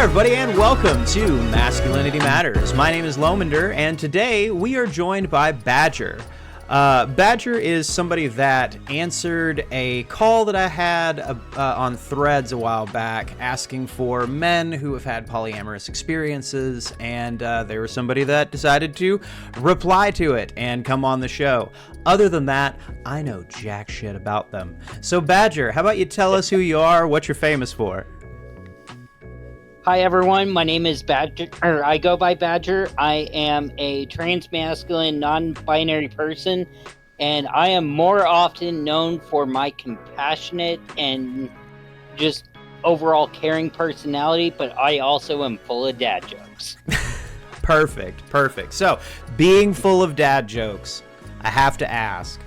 everybody, and welcome to Masculinity Matters. My name is Lomander, and today we are joined by Badger. Badger is somebody that answered a call that I had on Threads a while back asking for men who have had polyamorous experiences, and they were somebody that decided to reply to it and come on the show. Other than that, I know jack shit about them. So Badger, how about you tell us who you are, what you're famous for? Hi everyone, my name is Badger, or I go by Badger. I am a trans-masculine, non-binary person, and I am more often known for my compassionate and just overall caring personality, but I also am full of dad jokes. Perfect. So, being full of dad jokes, I have to ask,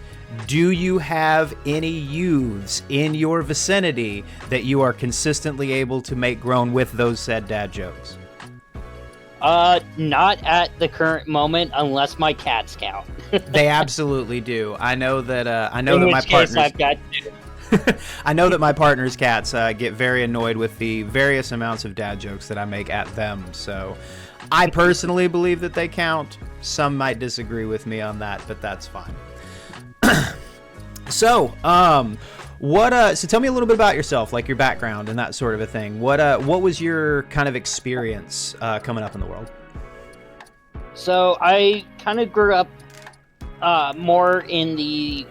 do you have any youths in your vicinity that you are consistently able to make grown with those said dad jokes? Not at the current moment, unless my cats count. They absolutely do. I know that. I know in that which my case partners. I've got two. I know that my partner's cats get very annoyed with the various amounts of dad jokes that I make at them. So, I personally believe that they count. Some might disagree with me on that, but that's fine. So, so tell me a little bit about yourself, like your background and that sort of a thing. What was your kind of experience coming up in the world? So I kind of grew up more in the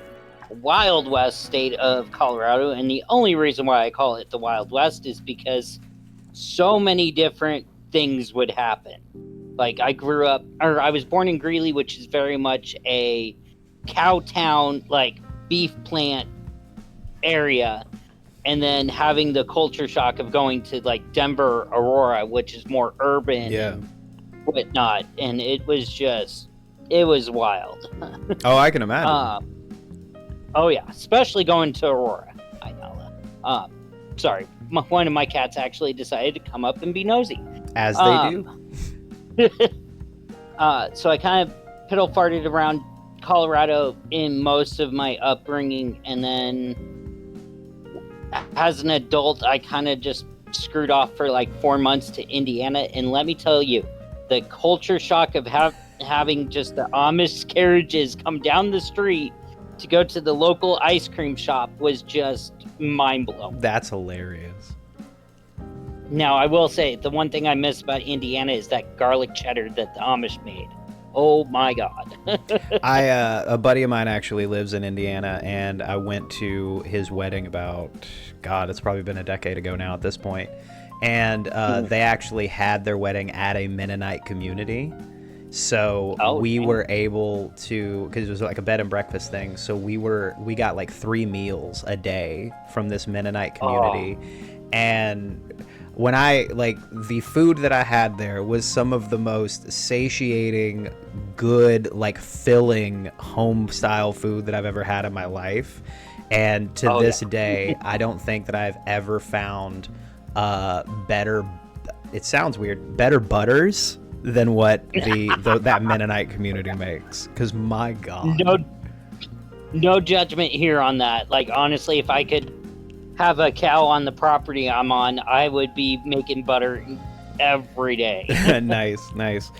Wild West state of Colorado, and the only reason why I call it the Wild West is because so many different things would happen. Like I was born in Greeley, which is very much a cow town, like beef plant area, and then having the culture shock of going to like Denver, Aurora, which is more urban and whatnot, and it was wild. Oh, I can imagine. Oh yeah, especially going to Aurora. I know. Sorry, one of my cats actually decided to come up and be nosy, as they do. So I kind of piddle farted around Colorado in most of my upbringing, and then as an adult I kind of just screwed off for like 4 months to Indiana, and let me tell you, the culture shock of having just the Amish carriages come down the street to go to the local ice cream shop was just mind-blowing. That's hilarious. Now I will say, the one thing I miss about Indiana is that garlic cheddar that the Amish made. Oh my God. A buddy of mine actually lives in Indiana, and I went to his wedding it's probably been a decade ago now at this point. And they actually had their wedding at a Mennonite community. So we were able to, because it was like a bed and breakfast thing. So we got like 3 meals a day from this Mennonite community. And when the food that I had there was some of the most satiating, good, like filling home style food that I've ever had in my life. And to this day, I don't think that I've ever found better, it sounds weird, better butters than what that Mennonite community makes. Because my God. No judgment here on that. Like, honestly, if I could have a cow on the property I'm on, I would be making butter every day. Nice.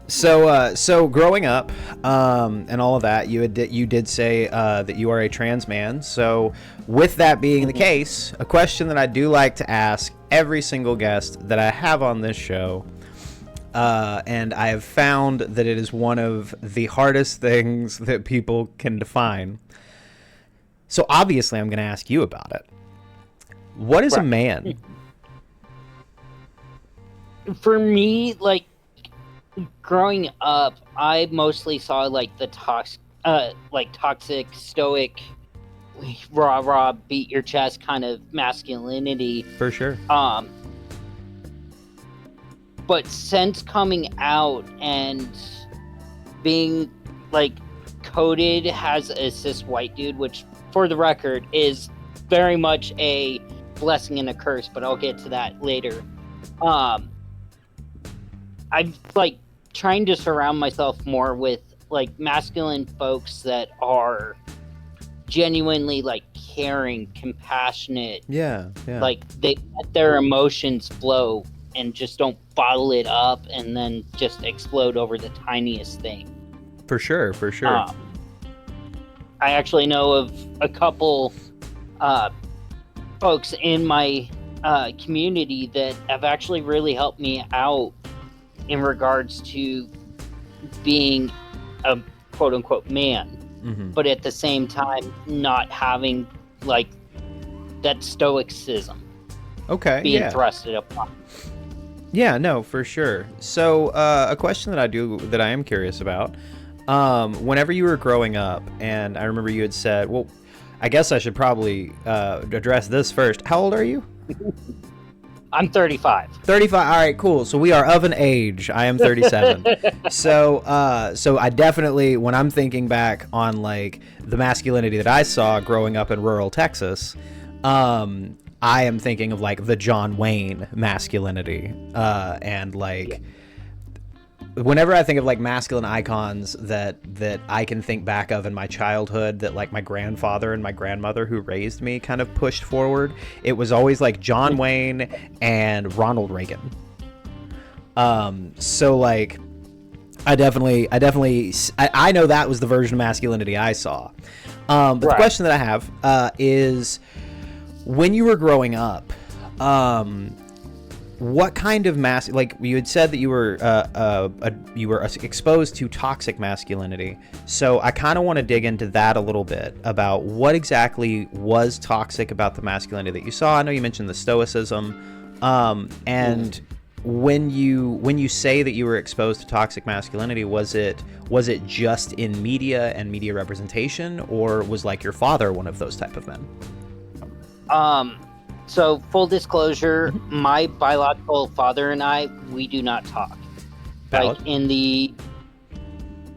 So growing up, and all of that, you did say that you are a trans man. So with that being the case, a question that I do like to ask every single guest that I have on this show, and I have found that it is one of the hardest things that people can define. So obviously I'm going to ask you about it. What is a man? For me, like, growing up, I mostly saw like the toxic, stoic, rah, beat your chest kind of masculinity. For sure. But since coming out and being like coded as a cis white dude, which for the record is very much a blessing and a curse, but I'll get to that later. I'm like trying to surround myself more with like masculine folks that are genuinely like caring, compassionate. Yeah. Like they let their emotions flow and just don't bottle it up and then just explode over the tiniest thing. For sure. I actually know of a couple folks in my community that have actually really helped me out in regards to being a quote-unquote man, but at the same time not having like that stoicism being thrusted upon. Yeah, no, for sure. So a question that I am curious about, whenever you were growing up, and I remember you had said, well, I guess I should probably address this first. How old are you? I'm 35. 35. All right, cool. So we are of an age. I am 37. So I definitely, when I'm thinking back on like the masculinity that I saw growing up in rural Texas, I am thinking of like the John Wayne masculinity, and like whenever I think of like masculine icons that I can think back of in my childhood that like my grandfather and my grandmother who raised me kind of pushed forward, it was always like John Wayne and Ronald Reagan. So like I definitely know that was the version of masculinity I saw. But the question that I have is, when you were growing up, what kind of like you had said that you were exposed to toxic masculinity. So I kind of want to dig into that a little bit about what exactly was toxic about the masculinity that you saw. I know you mentioned the stoicism, and when you say that you were exposed to toxic masculinity, was it just in media and media representation, or was like your father one of those type of men? So, full disclosure, my biological father and I, we do not talk. Valid. Like, in the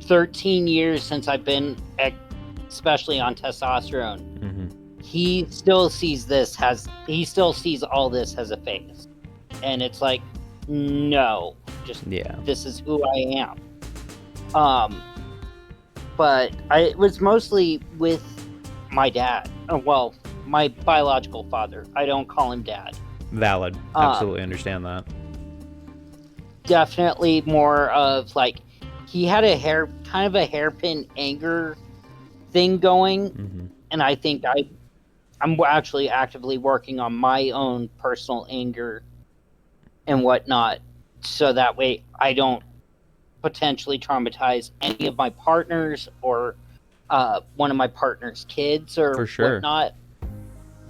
13 years since I've been, especially on testosterone, he still sees all this as a phase. And it's like, no, this is who I am. But it was mostly with my dad. Well, my biological father. I don't call him dad. Valid. Absolutely understand that. Definitely more of like, he had kind of a hairpin anger thing going, and I think I'm actually actively working on my own personal anger and whatnot, so that way I don't potentially traumatize any of my partners or one of my partner's kids or whatnot.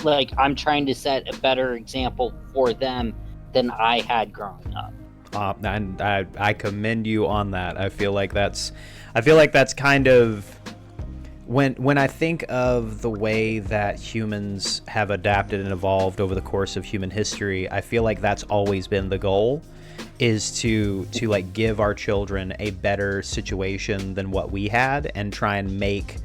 Like, I'm trying to set a better example for them than I had growing up. And I commend you on that. I feel like that's kind of when I think of the way that humans have adapted and evolved over the course of human history, I feel like that's always been the goal, is to like give our children a better situation than what we had, and try and make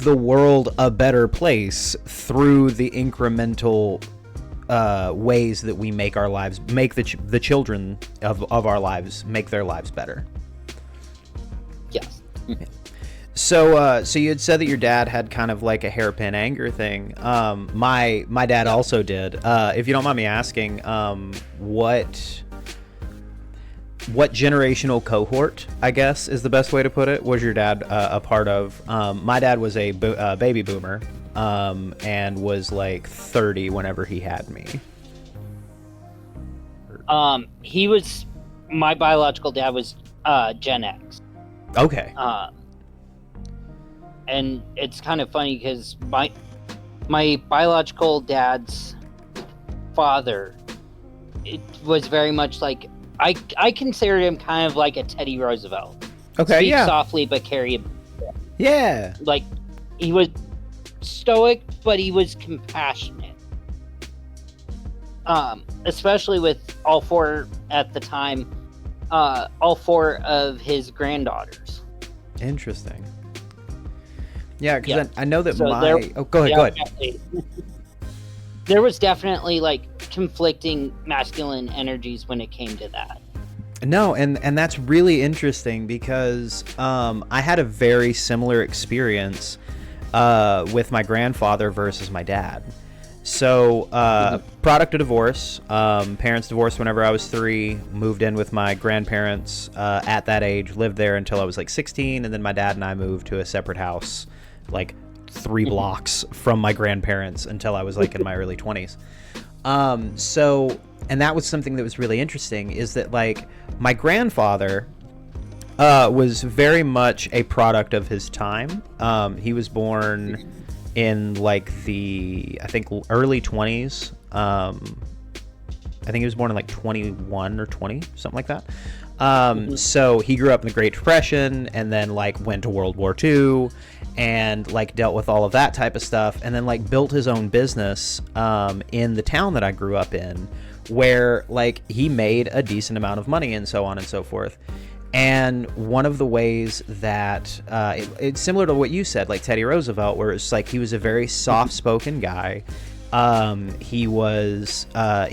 the world a better place through the incremental ways that we make our lives, make the children of our lives, make their lives better. Yes. So you had said that your dad had kind of like a hairpin anger thing. My dad also did. If you don't mind me asking, what generational cohort, I guess, is the best way to put it, was your dad a part of? My dad was a baby boomer, and was like 30 whenever he had me. My biological dad was Gen X. Okay. And it's kind of funny because my biological dad's father, it was very much like, I considered him kind of like a Teddy Roosevelt. Okay, Speak softly, but carry him. Yeah. Like, he was stoic, but he was compassionate. Especially with all four at the time, all four of his granddaughters. Interesting. Yeah, because I know that go ahead. There was definitely like conflicting masculine energies when it came to that. No, and that's really interesting because I had a very similar experience with my grandfather versus my dad. So, product of divorce. Parents divorced whenever I was 3. Moved in with my grandparents at that age. Lived there until I was like 16, and then my dad and I moved to a separate house, like 3 blocks from my grandparents until I was like in my early 20s. So, and that was something that was really interesting, is that like my grandfather was very much a product of his time. He was born in like the, I think, early 20s. I think he was born in like 21 or 20, something like that. So he grew up in the Great Depression, and then like went to World War II, and like dealt with all of that type of stuff, and then like built his own business in the town that I grew up in, where like he made a decent amount of money and so on and so forth. And one of the ways that it's similar to what you said, like Teddy Roosevelt, where it's like he was a very soft-spoken guy. He was a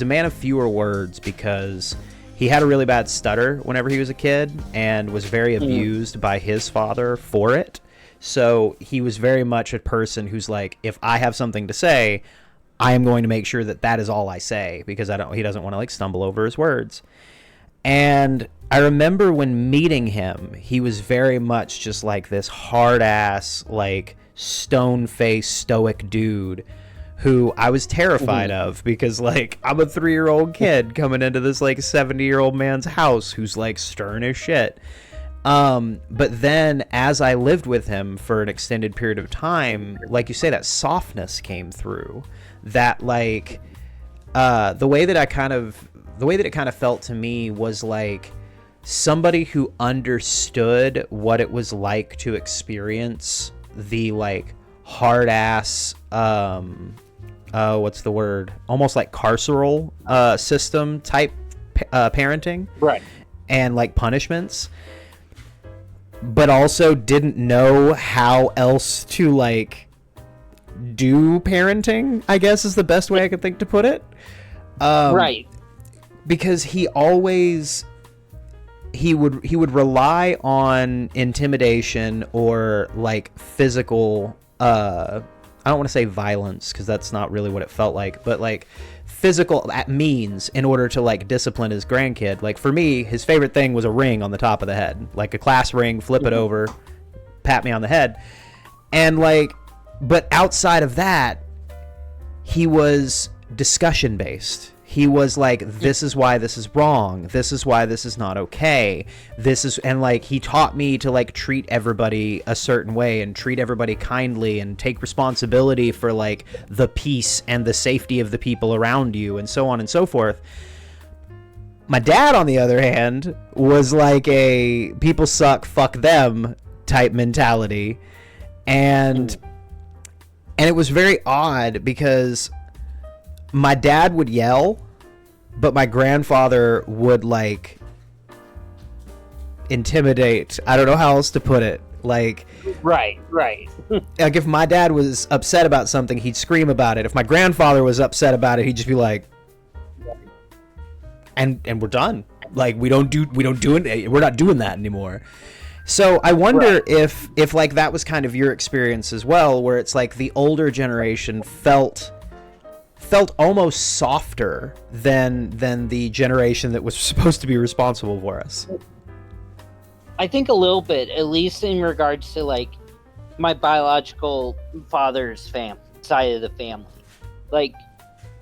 man of fewer words, because he had a really bad stutter whenever he was a kid, and was very abused by his father for it. So he was very much a person who's like, if I have something to say, I am going to make sure that that is all I say, because he doesn't want to like stumble over his words. And I remember when meeting him, he was very much just like this hard ass, like stone-faced, stoic dude who I was terrified of, because like I'm a 3-year-old kid coming into this like 70-year-old man's house who's like stern as shit. But then as I lived with him for an extended period of time, like you say, that softness came through. That like the way that it kind of felt to me was like somebody who understood what it was like to experience the like hard ass what's the word, almost like carceral system type parenting, right, and like punishments, but also didn't know how else to like do parenting, I guess is the best way I could think to put it. Right. Because he would rely on intimidation or like physical, I don't want to say violence, because that's not really what it felt like, but like physical means in order to like discipline his grandkid. Like for me, his favorite thing was a ring on the top of the head, like a class ring, flip it over, pat me on the head. And like, but outside of that, he was discussion based. He was like, this is why this is wrong. This is why this is not okay. And like, he taught me to like treat everybody a certain way and treat everybody kindly and take responsibility for like the peace and the safety of the people around you and so on and so forth. My dad, on the other hand, was like a people suck, fuck them type mentality. And it was very odd, because my dad would yell, but my grandfather would like intimidate. I don't know how else to put it. Like, right. like if my dad was upset about something, he'd scream about it. If my grandfather was upset about it, he'd just be like, and we're done. Like we don't do it. We're not doing that anymore. So I wonder if like that was kind of your experience as well, where it's like the older generation felt almost softer than the generation that was supposed to be responsible for us. I think a little bit, at least in regards to like my biological father's side of the family. Like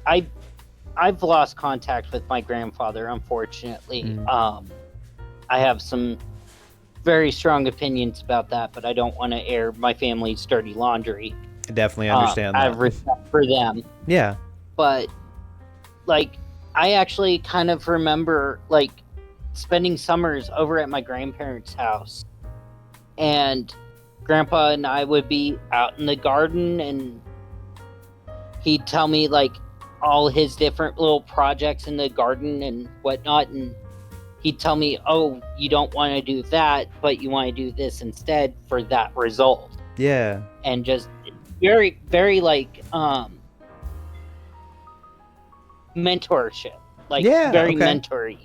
I've lost contact with my grandfather, unfortunately. I have some very strong opinions about that, but I don't want to air my family's dirty laundry. I definitely understand that. I have respect for them. Yeah. But like I actually kind of remember like spending summers over at my grandparents' house, and Grandpa and I would be out in the garden, and he'd tell me like all his different little projects in the garden and whatnot, and he'd tell me, oh, you don't want to do that, but you want to do this instead for that result. Yeah. And just very, very like mentorship, like very mentory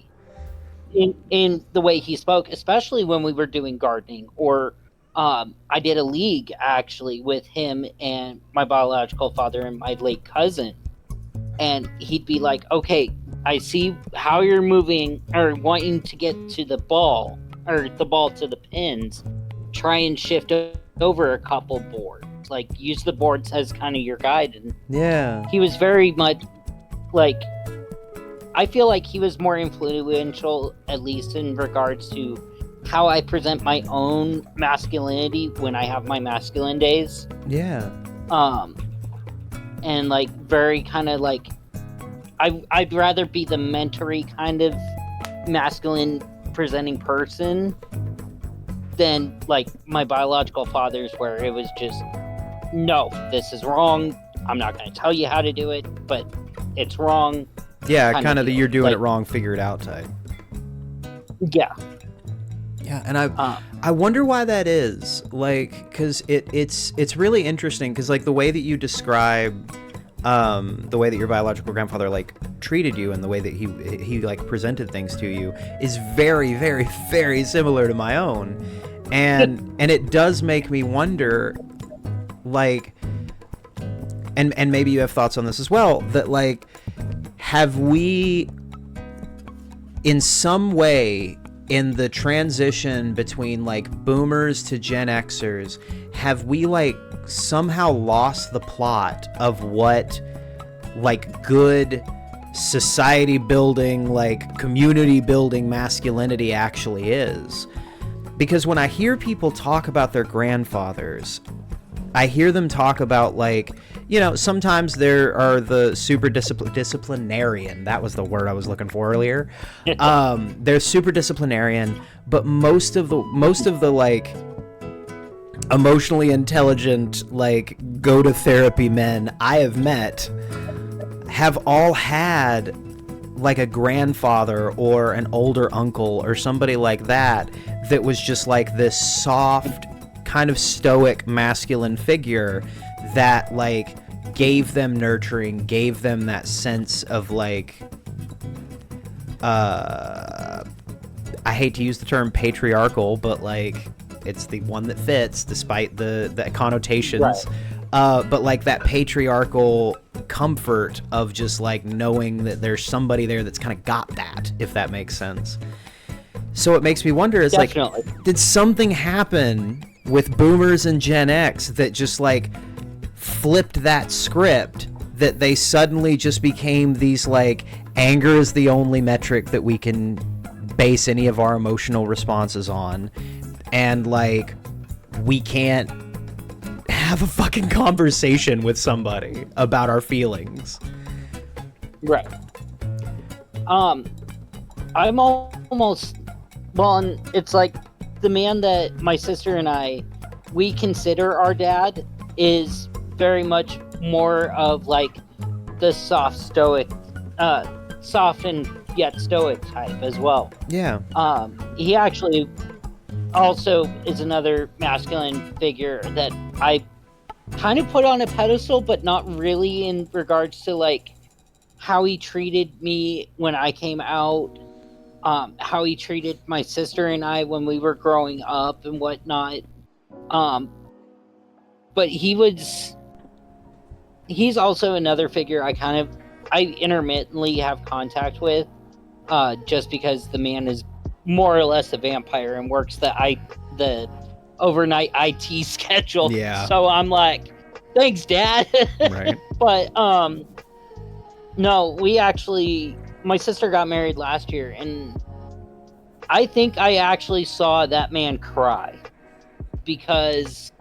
in the way he spoke, especially when we were doing gardening or I did a league actually with him and my biological father and my late cousin. And he'd be like, okay, I see how you're moving or wanting to get to the ball or the ball to the pins. Try and shift over a couple boards. Like, use the boards as kind of your guide. And Yeah. he was very much like, I feel like he was more influential, at least in regards to how I present my own masculinity when I have my masculine days. Yeah. And like very kind of like, I'd rather be the mentory kind of masculine presenting person than like my biological father's, where it was just, no, this is wrong. I'm not going to tell you how to do it, but it's wrong. Yeah, kind of the you're doing it wrong, figure it out type. Yeah. Yeah, and I wonder why that is. Like, because it's really interesting, because like the way that you describe the way that your biological grandfather like treated you and the way that he like presented things to you is very, very, very similar to my own, and it does make me wonder, like, and maybe you have thoughts on this as well, that like, have we in some way in the transition between like boomers to Gen Xers, have we like somehow lost the plot of what like good society building, like community building masculinity actually is? Because when I hear people talk about their grandfathers, I hear them talk about like, you know, sometimes there are the super disciplinarian. That was the word I was looking for earlier. They're super disciplinarian, but most of the like emotionally intelligent, like go to therapy men I have met have all had like a grandfather or an older uncle or somebody like that was just like this soft, kind of stoic masculine figure that like gave them nurturing, gave them that sense of like I hate to use the term patriarchal, but like it's the one that fits despite the connotations. Right. But like that patriarchal comfort of just like knowing that there's somebody there that's kind of got that, if that makes sense. So it makes me wonder, is like, did something happen with boomers and Gen X that just like flipped that script, that they suddenly just became these like, anger is the only metric that we can base any of our emotional responses on, and like we can't have a fucking conversation with somebody about our feelings? Right. I'm almost, well, and it's like the man that my sister and we consider our dad is very much more of like the soft and yet stoic type as well. Yeah. He actually also is another masculine figure that I kind of put on a pedestal, but not really, in regards to like how he treated me when I came out, how he treated my sister and I when we were growing up and whatnot. But he's also another figure I intermittently have contact with, just because the man is more or less a vampire and works the overnight IT schedule. Yeah. So I'm like, thanks, Dad. Right. But no, my sister got married last year, and I think I actually saw that man cry because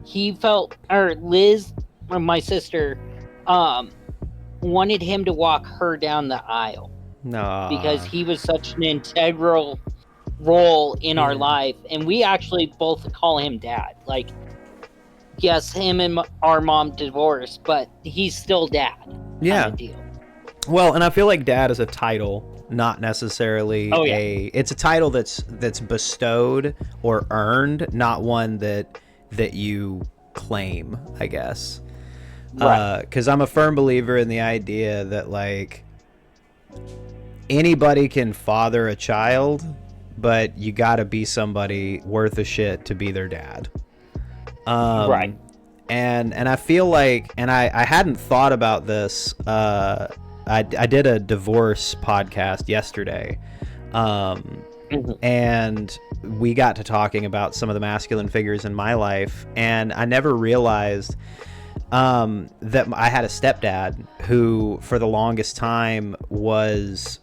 he felt, or Liz, or my sister, wanted him to walk her down the aisle. No. Because he was such an integral role in our life, and we actually both call him Dad. Like, yes, him and our mom divorced, but he's still Dad. Yeah. Kind of deal. Well, and I feel like Dad is a title, not necessarily it's a title that's bestowed or earned, not one that you claim, I guess. Right. 'Cause I'm a firm believer in the idea that like anybody can father a child, but you gotta be somebody worth a shit to be their dad. Right. And I feel like, and I hadn't thought about this. I did a divorce podcast yesterday, and we got to talking about some of the masculine figures in my life, and I never realized that I had a stepdad who, for the longest time, was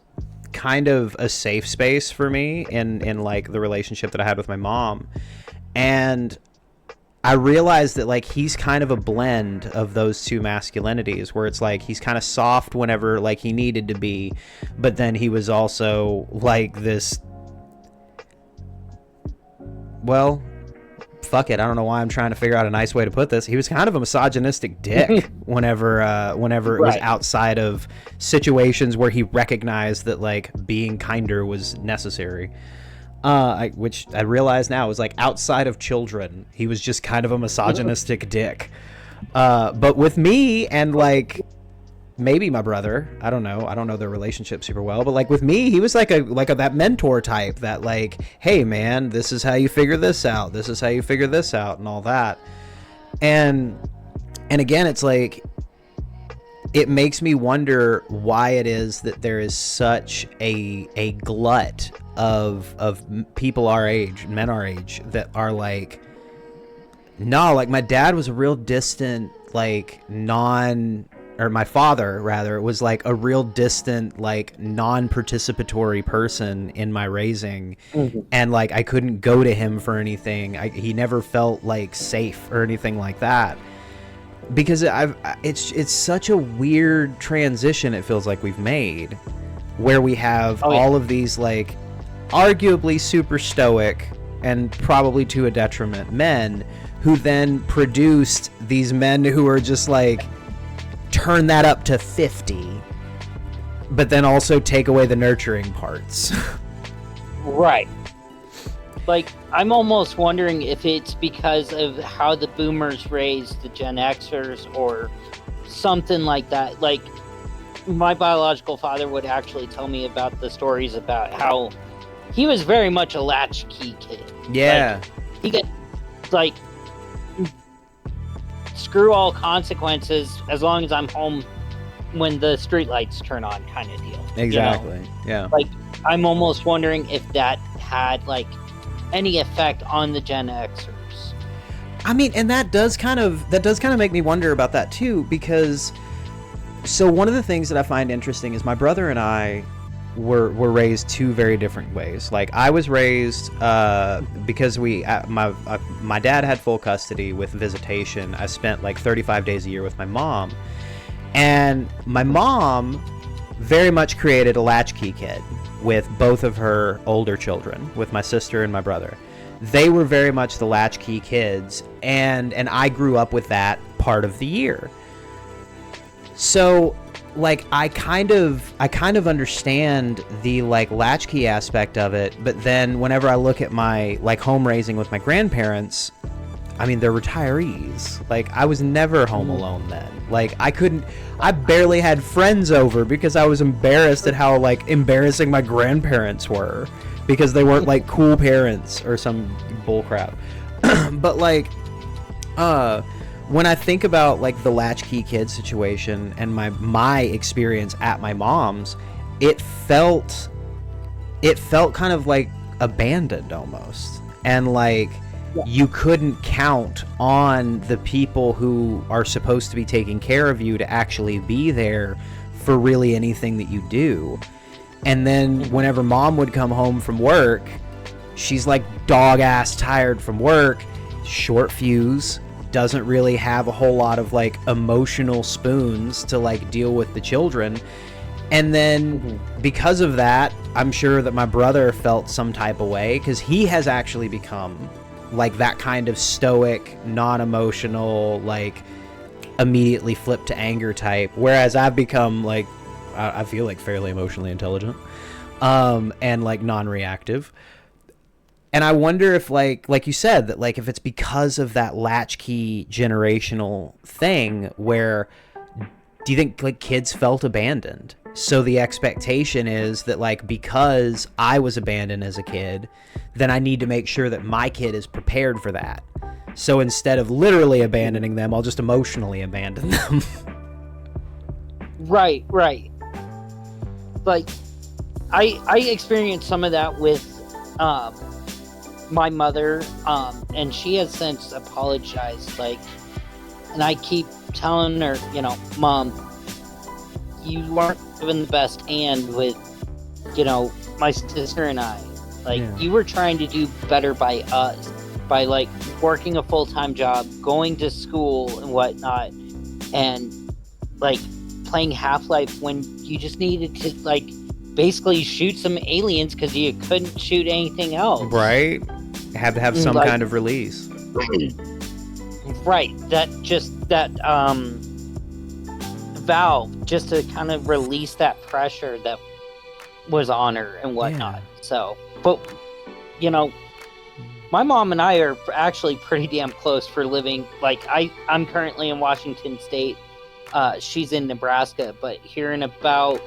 kind of a safe space for me in like the relationship that I had with my mom. And I realized that like he's kind of a blend of those two masculinities, where it's like he's kind of soft whenever like he needed to be, but then he was also like this, well, fuck it, I don't know why I'm trying to figure out a nice way to put this. He was kind of a misogynistic dick whenever it was outside of situations where he recognized that like being kinder was necessary. Which I realize now is like outside of children, he was just kind of a misogynistic dick. But with me and like maybe my brother, I don't know their relationship super well, but like with me, he was like that mentor type that like, hey man, this is how you figure this out, this is how you figure this out, and all that. And again, it's like, it makes me wonder why it is that there is such a glut of people our age, men our age, that are like, no, like my dad was a real distant, like or my father rather was like a real distant, like non-participatory person in my raising. And like I couldn't go to him for anything. He never felt like safe or anything like that. Because it's such a weird transition, it feels like we've made, where we have all of these like arguably super stoic and probably to a detriment men who then produced these men who are just like turn that up to 50, but then also take away the nurturing parts. Right. Like, I'm almost wondering if it's because of how the boomers raised the Gen Xers or something like that. Like, my biological father would actually tell me about the stories about how he was very much a latchkey kid. Yeah. Like, he could, like, screw all consequences as long as I'm home when the streetlights turn on kind of deal. Exactly. You know? Yeah. Like, I'm almost wondering if that had, like, any effect on the Gen Xers. I mean, and that does kind of make me wonder about that too, because so one of the things that I find interesting is my brother and I were raised two very different ways. Like I was raised because my dad had full custody with visitation. I spent like 35 days a year with my mom, and my mom very much created a latchkey kid with both of her older children, with my sister and my brother. They were very much the latchkey kids, and I grew up with that part of the year. So like I kind of understand the like latchkey aspect of it, but then whenever I look at my like home raising with my grandparents, I mean, they're retirees. Like I was never home alone then. Like I barely had friends over because I was embarrassed at how like embarrassing my grandparents were, because they weren't like cool parents or some bullcrap. But like when I think about like the latchkey kid situation and my experience at my mom's, it felt kind of like abandoned almost, and like you couldn't count on the people who are supposed to be taking care of you to actually be there for really anything that you do. And then whenever mom would come home from work, she's like dog ass tired from work, short fuse, doesn't really have a whole lot of like emotional spoons to like deal with the children. And then because of that, I'm sure that my brother felt some type of way, because he has actually become like that kind of stoic, non-emotional, like immediately flip to anger type, whereas I've become like, I feel like fairly emotionally intelligent, and like non-reactive. And I wonder if like you said, that like if it's because of that latchkey generational thing, where do you think like kids felt abandoned? So the expectation is that like, because I was abandoned as a kid, then I need to make sure that my kid is prepared for that. So instead of literally abandoning them, I'll just emotionally abandon them. Right. Like, I experienced some of that with my mother, and she has since apologized. Like, and I keep telling her, Mom, you weren't given the best hand with, my sister and I. Like, you were trying to do better by us, by, like, working a full-time job, going to school and whatnot, and, like, playing Half-Life when you just needed to, like, basically shoot some aliens because you couldn't shoot anything else. Right. Had to have some kind of release. Right. That valve, just to kind of release that pressure that was on her and whatnot. Yeah. So, but, my mom and I are actually pretty damn close for living. Like, I'm currently in Washington State. She's in Nebraska, but here in about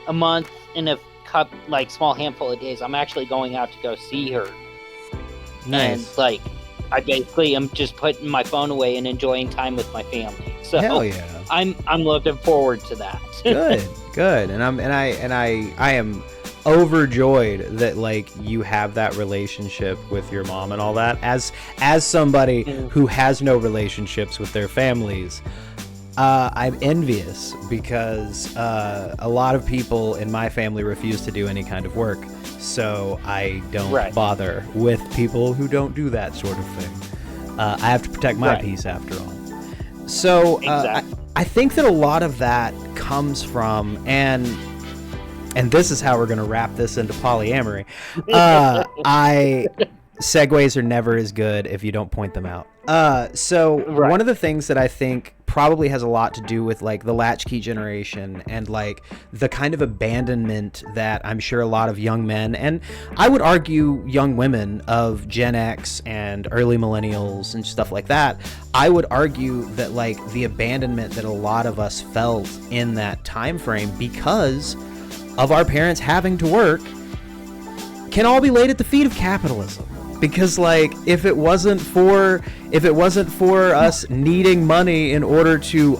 a month, in a small handful of days, I'm actually going out to go see her. Nice. And, like, I basically am just putting my phone away and enjoying time with my family. So hell yeah. I'm looking forward to that. Good. And I am overjoyed that, like, you have that relationship with your mom and all that. As somebody who has no relationships with their families, I'm envious because a lot of people in my family refuse to do any kind of work, so I don't bother with people who don't do that sort of thing. I have to protect my peace after all. So I think that a lot of that comes from, and this is how we're going to wrap this into polyamory. Segues are never as good if you don't point them out. One of the things that I think probably has a lot to do with, like, the latchkey generation and, like, the kind of abandonment that I'm sure a lot of young men, and I would argue young women of Gen X and early millennials and stuff like that, I would argue that, like, the abandonment that a lot of us felt in that time frame because of our parents having to work can all be laid at the feet of capitalism. Because, like, if it wasn't for us needing money in order to,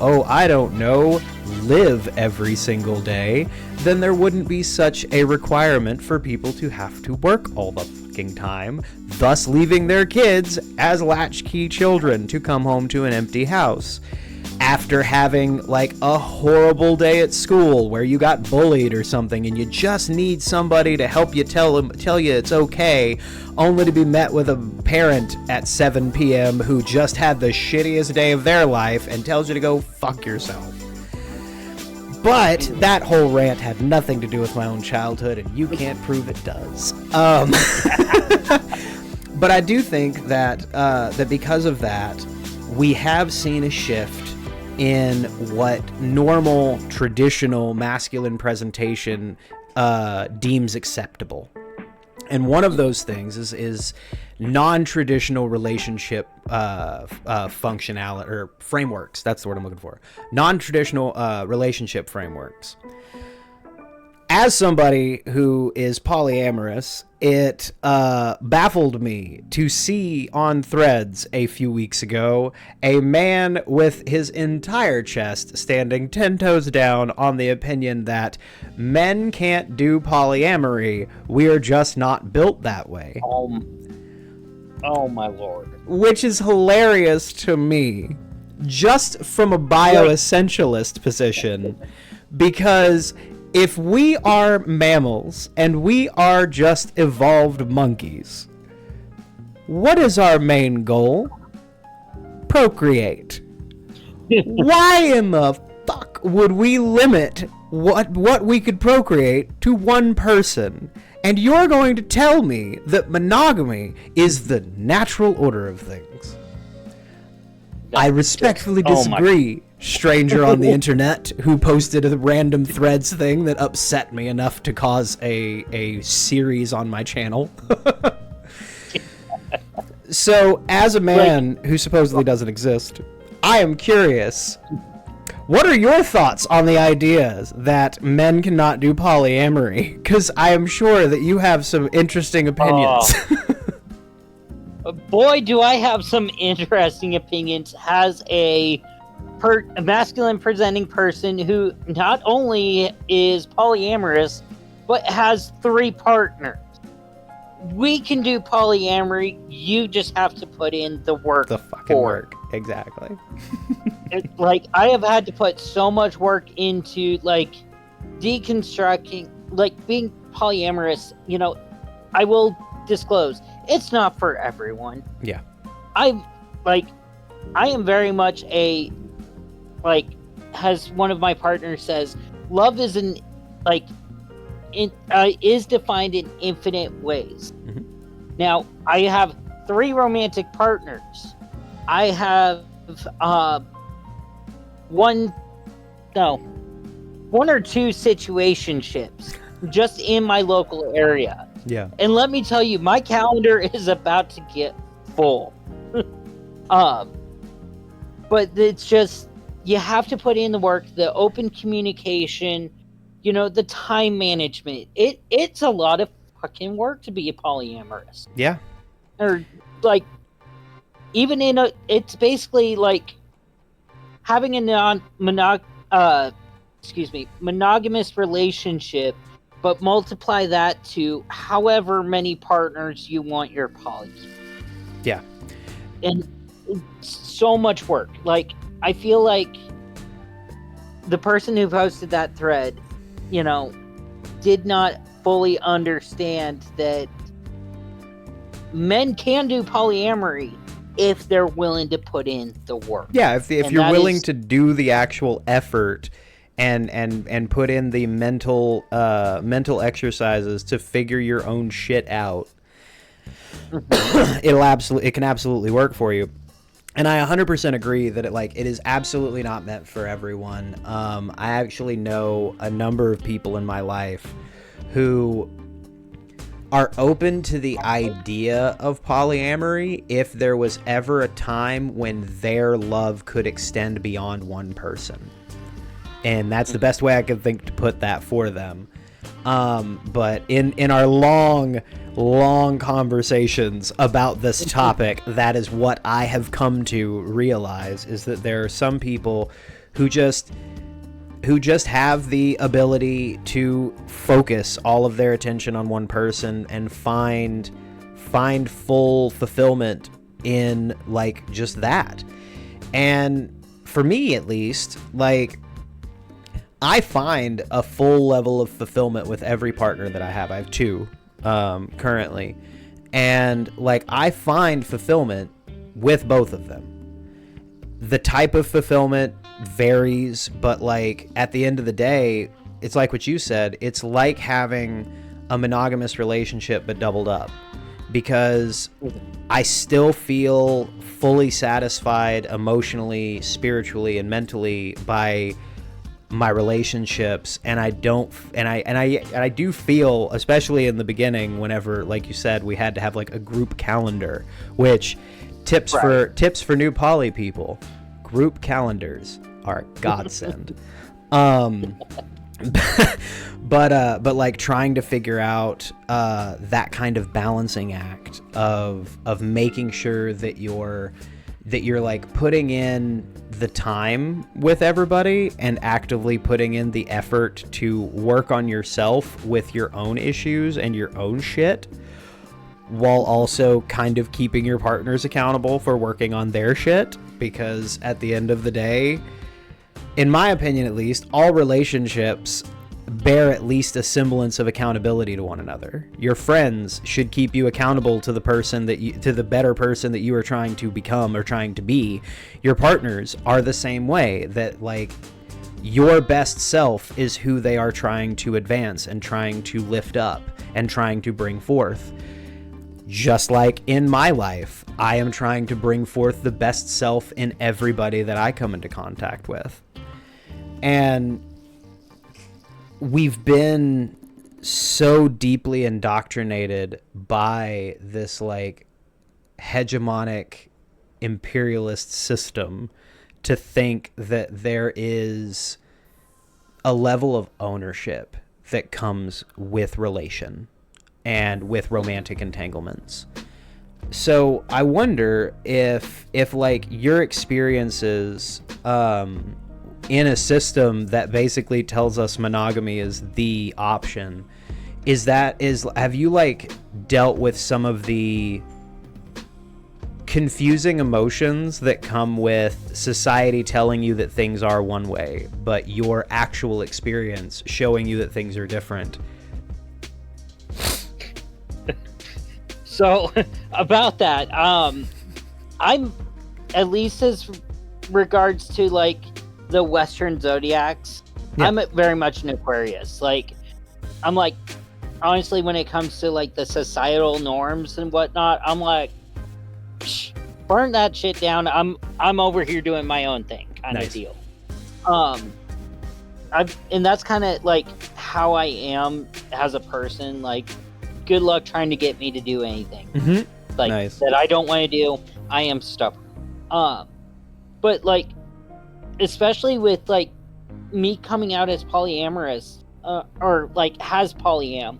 live every single day, then there wouldn't be such a requirement for people to have to work all the fucking time, thus leaving their kids as latchkey children to come home to an empty house. After having, like, a horrible day at school where you got bullied or something and you just need somebody to help you tell you it's okay, only to be met with a parent at 7 p.m. who just had the shittiest day of their life and tells you to go fuck yourself. But that whole rant had nothing to do with my own childhood, and you can't prove it does. But I do think that that because of that, we have seen a shift in what normal, traditional masculine presentation deems acceptable. And one of those things is non-traditional relationship functionality, or frameworks. That's the word I'm looking for. Non-traditional relationship frameworks. As somebody who is polyamorous, it baffled me to see on Threads a few weeks ago a man with his entire chest standing 10 toes down on the opinion that men can't do polyamory. We are just not built that way. Oh my lord. Which is hilarious to me, just from a bioessentialist position, because if we are mammals and we are just evolved monkeys, what is our main goal? Procreate. Why in the fuck would we limit what we could procreate to one person? And you're going to tell me that monogamy is the natural order of things? I respectfully disagree, stranger on the internet who posted a random Threads thing that upset me enough to cause a series on my channel. So, as a man who supposedly doesn't exist, I am curious, what are your thoughts on the ideas that men cannot do polyamory? Because I am sure that you have some interesting opinions. Boy, do I have some interesting opinions as a masculine presenting person who not only is polyamorous, but has 3 partners. We can do polyamory. You just have to put in the work. The fucking work. Exactly. Like, I have had to put so much work into, like, deconstructing, like, being polyamorous. You know, I will disclose, it's not for everyone. Yeah. I am very much a, like, as one of my partners says, love is is defined in infinite ways. Mm-hmm. Now, I have 3 romantic partners. I have one or 2 situationships just in my local area. Yeah. And let me tell you, my calendar is about to get full. But it's just, you have to put in the work, the open communication, you know, the time management. It's a lot of fucking work to be a polyamorous. Yeah. Or, like, even it's basically like having a monogamous relationship, but multiply that to however many partners you want your poly. Yeah. And so much work. Like, I feel like the person who posted that thread, you know, did not fully understand that men can do polyamory if they're willing to put in the work. Yeah, if you're willing to do the actual effort and put in the mental exercises to figure your own shit out, it can absolutely work for you. And I 100% agree that it is absolutely not meant for everyone. I actually know a number of people in my life who are open to the idea of polyamory if there was ever a time when their love could extend beyond one person. And that's the best way I could think to put that for them. But in our long conversations about this topic, that is what I have come to realize, is that there are some people who just have the ability to focus all of their attention on one person and find full fulfillment in, like, just that. And for me, at least, like, I find a full level of fulfillment with every partner that I have. I have 2 currently, and, like, I find fulfillment with both of them. The type of fulfillment varies, but, like, at the end of the day, it's like what you said, it's like having a monogamous relationship but doubled up, because I still feel fully satisfied emotionally, spiritually, and mentally by my relationships, and I do feel, especially in the beginning, whenever, like you said, we had to have, like, a group calendar, which tips for new poly people, group calendars are a godsend. But like, trying to figure out that kind of balancing act of making sure that you're like putting in the time with everybody and actively putting in the effort to work on yourself with your own issues and your own shit, while also kind of keeping your partners accountable for working on their shit. Because at the end of the day, in my opinion at least, all relationships bear at least a semblance of accountability to one another. Your friends should keep you accountable to the better person that you are trying to become or trying to be. Your partners are the same way, that, like, your best self is who they are trying to advance and trying to lift up and trying to bring forth. Just like in my life, I am trying to bring forth the best self in everybody that I come into contact with. And we've been so deeply indoctrinated by this, like, hegemonic imperialist system to think that there is a level of ownership that comes with relation and with romantic entanglements. So I wonder if like your experiences in a system that basically tells us monogamy is the option, have you like dealt with some of the confusing emotions that come with society telling you that things are one way, but your actual experience showing you that things are different? So about that, I'm at least as regards to like the Western zodiacs, Yeah. I'm very much an Aquarius. Like, I'm like, honestly, when it comes to like the societal norms and whatnot, I'm like, burn that shit down. I'm over here doing my own thing, kind Nice. of deal. And that's kind of like how I am as a person. Like, good luck trying to get me to do anything like Nice. that I don't want to do. I am stubborn. But like, especially with like me coming out as polyamorous, or like has polyam.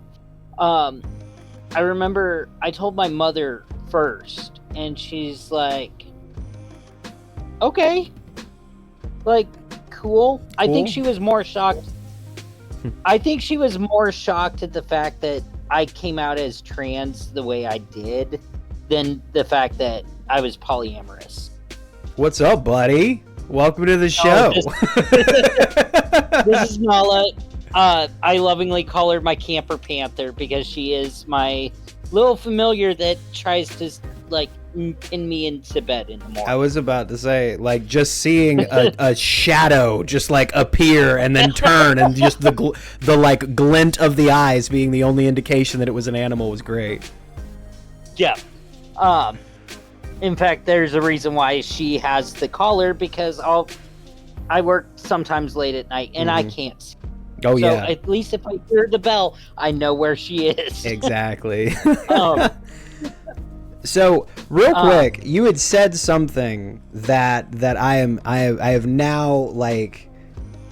I remember I told my mother first, and she's like, "Okay, like, cool." I think she was more shocked. I think she was more shocked at the fact that I came out as trans the way I did than the fact that I was polyamorous. What's up, buddy? Welcome to the show. This is Nala. I lovingly call her my camper panther because she is my little familiar that tries to like pin me into bed in the morning. I was about to say, like, just seeing a shadow just like appear and then turn, and just the like glint of the eyes being the only indication that it was an animal was great. Yeah. In fact, there's a reason why she has the collar, because I work sometimes late at night and I can't see. Oh, so yeah. At least if I hear the bell, I know where she is. Exactly. So, real quick, you had said something that I have now like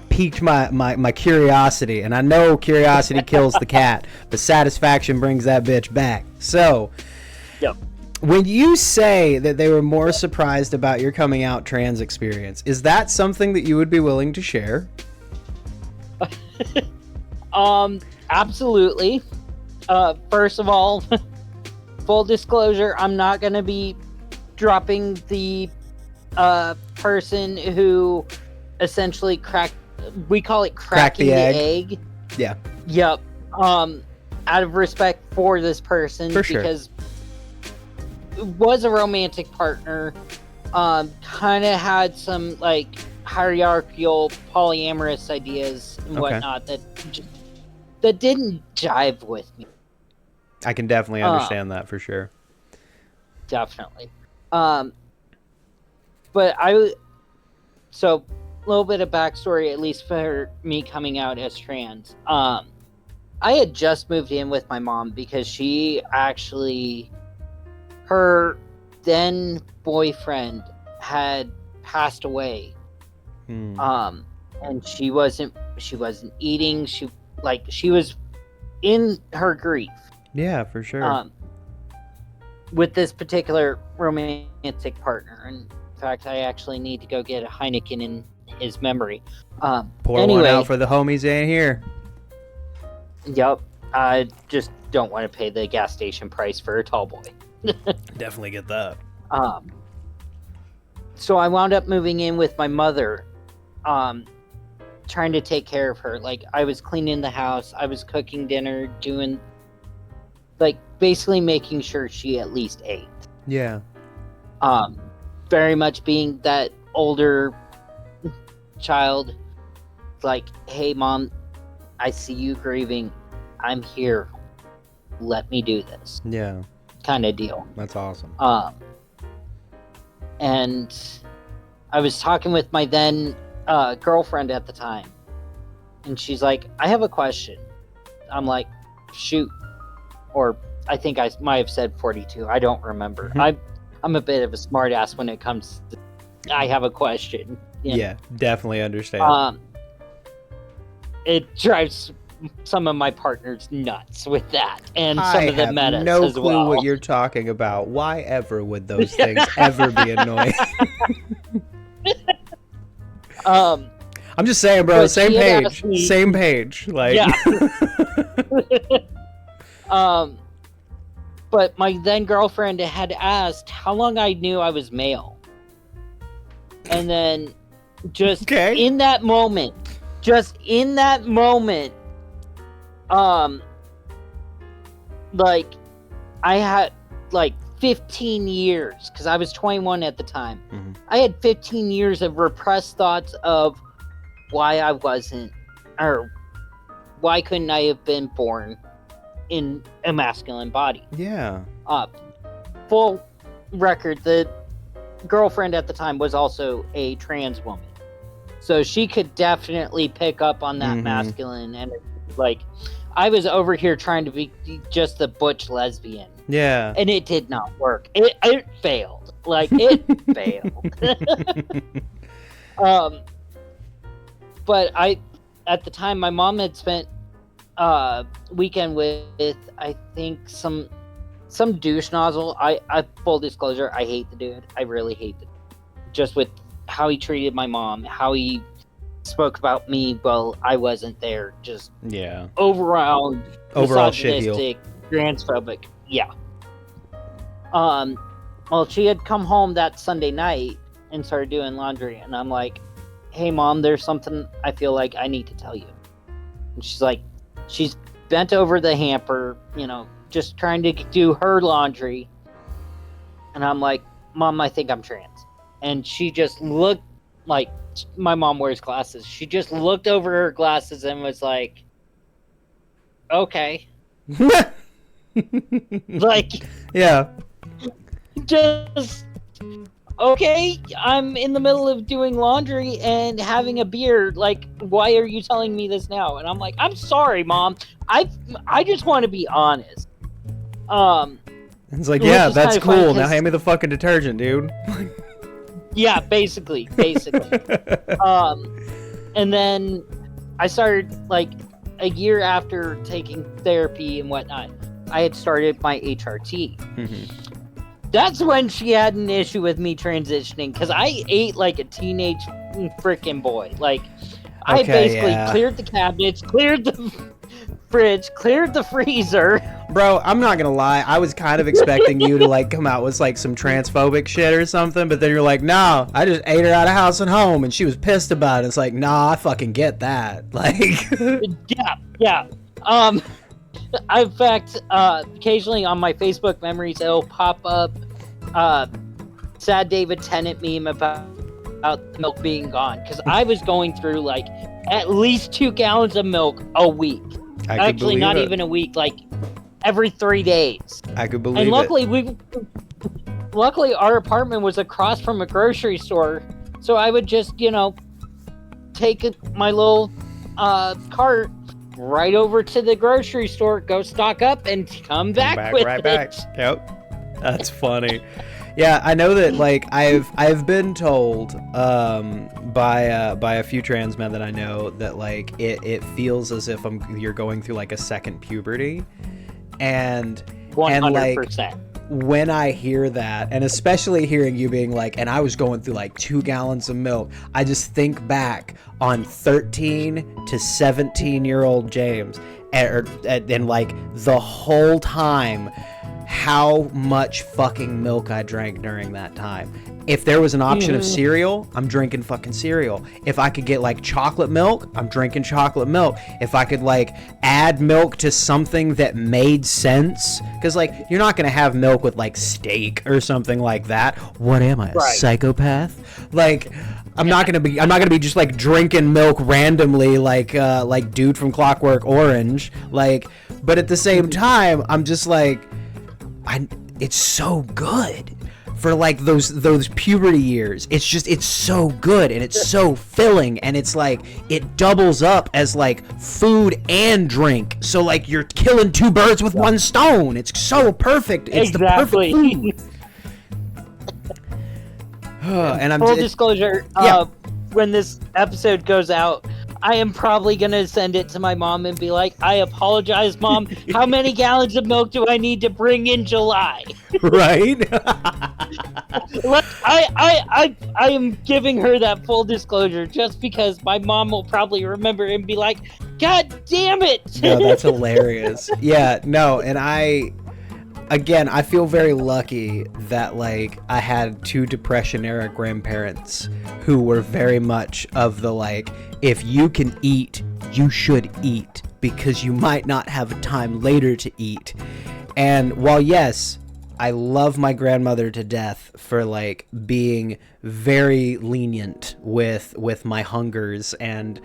piqued my curiosity, and I know curiosity kills the cat, but satisfaction brings that bitch back. So, yep. When you say that they were more surprised about your coming out trans experience, is that something that you would be willing to share? Absolutely. First of all, full disclosure, I'm not going to be dropping the person who essentially we call it cracking the egg. Yeah. Yep. Out of respect for this person, because it was a romantic partner, kind of had some like hierarchical polyamorous ideas and whatnot that didn't jive with me. I can definitely understand that for sure. Definitely. But so a little bit of backstory, at least for me coming out as trans. I had just moved in with my mom because she actually, her then boyfriend had passed away. And she wasn't eating. She was in her grief. Yeah, for sure. With this particular romantic partner. In fact, I actually need to go get a Heineken in his memory. Pour one out for the homies in here. Yep. I just don't want to pay the gas station price for a tall boy. Definitely get that. So I wound up moving in with my mother, trying to take care of her. Like, I was cleaning the house, I was cooking dinner, doing, like, basically making sure she at least ate. Yeah. Very much being that older child, like, hey, Mom, I see you grieving. I'm here. Let me do this. Yeah. Kind of deal. That's awesome. And I was talking with my then girlfriend at the time, and she's like, I have a question. I'm like, shoot. Or I think I might have said 42. I don't remember. I'm a bit of a smart ass when it comes to, I have a question. Yeah, definitely understand. It drives some of my partners nuts with that, and some I of the have metas no as clue well. what you're talking about. Why ever would those things ever be annoying? I'm just saying, bro. But Same she had page. asked me- Same page. Like, Yeah. But my then girlfriend had asked how long I knew I was male. And then just Okay. in that moment, like I had like 15 years, because I was 21 at the time. Mm-hmm. I had 15 years of repressed thoughts of why I wasn't, or why couldn't I have been born in a masculine body. Yeah. Full record, the girlfriend at the time was also a trans woman, so she could definitely pick up on that masculine, and like I was over here trying to be just the butch lesbian, and it did not work. It failed. Like, it failed. But at the time, my mom had spent weekend with I think some douche nozzle. I full disclosure, I hate the dude. I really hate the dude. Just with how he treated my mom, how he spoke about me while I wasn't there. Just overall shit heel. misogynistic, transphobic. Yeah. Well, she had come home that Sunday night and started doing laundry, and I'm like, "Hey, Mom, there's something I feel like I need to tell you." And she's like, she's bent over the hamper, just trying to do her laundry. And I'm like, "Mom, I think I'm trans." And she just looked, like, my mom wears glasses. She just looked over her glasses and was like, "Okay." Like, yeah. Just, okay, I'm in the middle of doing laundry and having a beer. Like, why are you telling me this now? And I'm like, "I'm sorry, Mom. I just want to be honest." It's like, yeah, that's cool. Now hand me the fucking detergent, dude. Yeah, basically. And then I started, like, a year after taking therapy and whatnot, I had started my HRT. That's when she had an issue with me transitioning, because I ate like a teenage freaking boy. Like, I basically cleared the cabinets, cleared the fridge, cleared the freezer. Bro, I'm not gonna lie. I was kind of expecting you to like come out with like some transphobic shit or something, but then you're like, "No, I just ate her out of house and home, and she was pissed about it." It's like, nah, I fucking get that. Like, yeah. In fact, occasionally on my Facebook memories, it'll pop up sad David Tennant meme about milk being gone, because I was going through like at least 2 gallons of milk a week. Actually, not even a week, like every 3 days. I could believe it. And luckily our apartment was across from a grocery store, so I would just, take my little cart right over to the grocery store, go stock up, and come back with it. Yep, that's funny. Yeah, I know that. Like, I've been told by a few trans men that I know that like it feels as if you're going through like a second puberty, and 100%. When I hear that, and especially hearing you being like, and I was going through like 2 gallons of milk, I just think back on 13 to 17-year-old James, and like the whole time, how much fucking milk I drank during that time. If there was an option of cereal, I'm drinking fucking cereal. If I could get like chocolate milk, I'm drinking chocolate milk. If I could like add milk to something that made sense, because like you're not gonna have milk with like steak or something like that. What am I, a psychopath? Like, I'm not gonna be just like drinking milk randomly like dude from Clockwork Orange. Like, but at the same time, I'm just like, it's so good for like those puberty years. It's so good, and it's so filling, and it's like it doubles up as like food and drink. So like you're killing 2 birds with 1 stone. It's so perfect. It's the perfect food. And I'm full disclosure, when this episode goes out, I am probably going to send it to my mom and be like, I apologize, Mom. How many gallons of milk do I need to bring in July? Right? I am giving her that full disclosure just because my mom will probably remember and be like, God damn it. No, that's hilarious. Yeah, no, and I feel very lucky that, like, I had 2 Depression-era grandparents who were very much of the, like, if you can eat, you should eat, because you might not have time later to eat. And while, yes, I love my grandmother to death for, like, being very lenient with my hungers and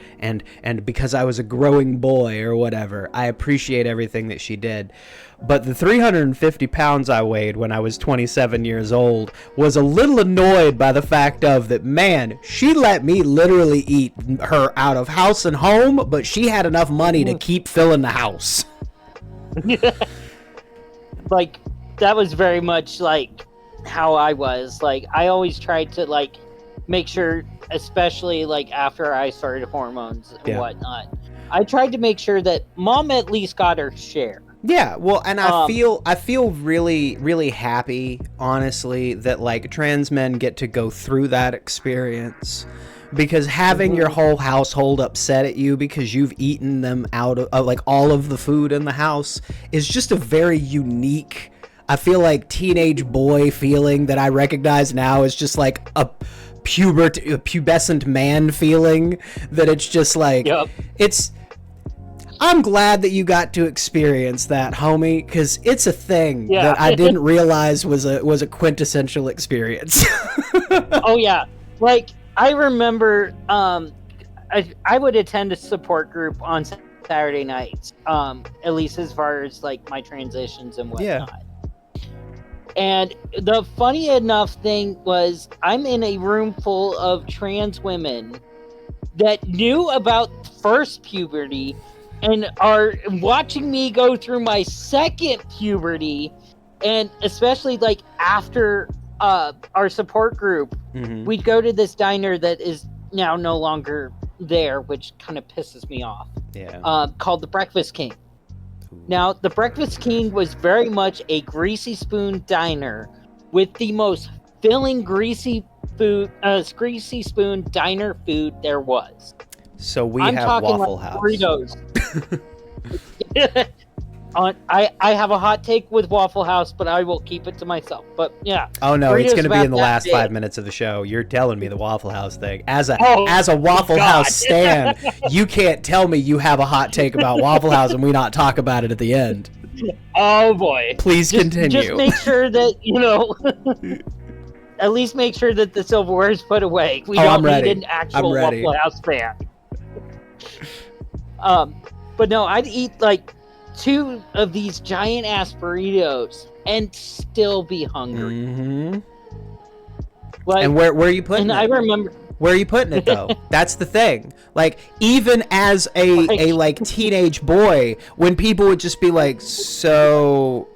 because I was a growing boy or whatever, I appreciate everything that she did. But the 350 pounds I weighed when I was 27 years old was a little annoyed by the fact of that, man, she let me literally eat her out of house and home, but she had enough money to keep filling the house. Like, that was very much like how I was. Like, I always tried to, like, make sure, especially like after I started hormones and whatnot, I tried to make sure that Mom at least got her share. Yeah, well, and I feel really, really happy, honestly, that, like, trans men get to go through that experience, because having your whole household upset at you because you've eaten them out of like all of the food in the house is just a very unique, I feel like, teenage boy feeling that I recognize now as just like a pubescent man feeling, that it's just like, I'm glad that you got to experience that, homie, because it's a thing that I didn't realize was a quintessential experience. Oh yeah, like I remember, I would attend a support group on Saturday nights, at least as far as like my transitions and whatnot. And the funny enough thing was, I'm in a room full of trans women that knew about first puberty and are watching me go through my second puberty, and especially like after our support group, we'd go to this diner that is now no longer there, which kind of pisses me off. Called the Breakfast King. Now, the Breakfast King was very much a greasy spoon diner with the most filling greasy spoon diner food there was. So I'm have talking Waffle like House. Burritos. I have a hot take with Waffle House, but I will keep it to myself. But yeah. Oh no, Burritos it's going to be in the last day. 5 minutes of the show. You're telling me the Waffle House thing. As a Waffle House stan, you can't tell me you have a hot take about Waffle House and we not talk about it at the end. Oh boy. Please continue. Just make sure that, you know, at least make sure that the silverware is put away. We don't need an actual Waffle House fan. But no, I'd eat like 2 of these giant ass burritos and still be hungry. Like, and where are you putting it? I remember. Where are you putting it though? That's the thing. Like, even as a like teenage boy, when people would just be like, "So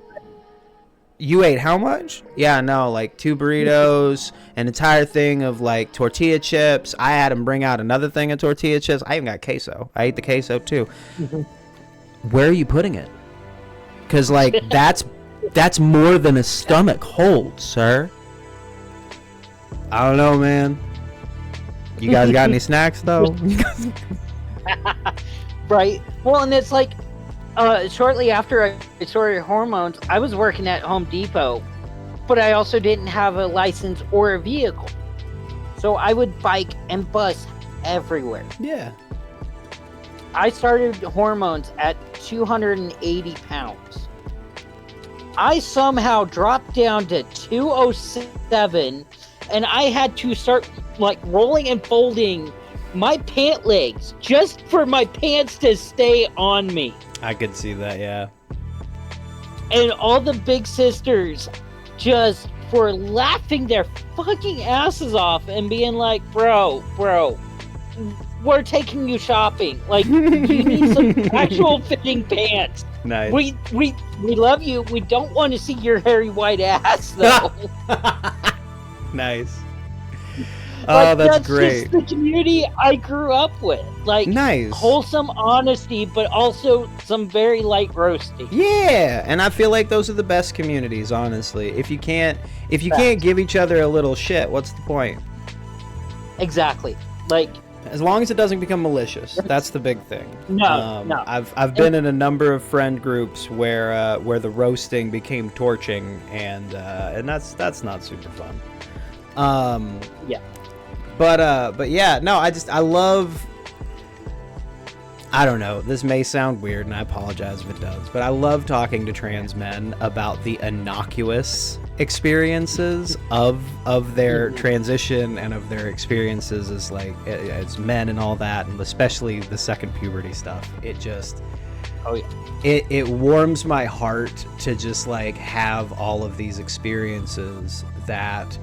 you ate how much?" Yeah, no, like 2 burritos, an entire thing of like tortilla chips. I had him bring out another thing of tortilla chips. I even got queso. I ate the queso too. Where are you putting it? Because like that's more than a stomach holds, sir. I don't know, man. You guys got any snacks though? Right. Well, and it's like shortly after I started hormones, I was working at Home Depot, but I also didn't have a license or a vehicle. So I would bike and bus everywhere. Yeah. I started hormones at 280 pounds. I somehow dropped down to 207, and I had to start like rolling and folding my pant legs just for my pants to stay on me. I could see that, yeah. And all the big sisters just were laughing their fucking asses off and being like, bro, we're taking you shopping. Like, you need some actual fitting pants. Nice. We love you. We don't want to see your hairy white ass, though. Nice. Oh, that's great. Just the community I grew up with. Like, nice. Wholesome honesty, but also some very light roasting. Yeah, and I feel like those are the best communities, honestly. If you can't give each other a little shit, what's the point? Exactly. Like, as long as it doesn't become malicious, that's the big thing. No. I've been in a number of friend groups where the roasting became torching, and that's not super fun. Yeah. But yeah, no, I love. I don't know. This may sound weird, and I apologize if it does, but I love talking to trans men about the innocuous experiences of their transition and of their experiences as men and all that, and especially the second puberty stuff. It just, it warms my heart to just like have all of these experiences that,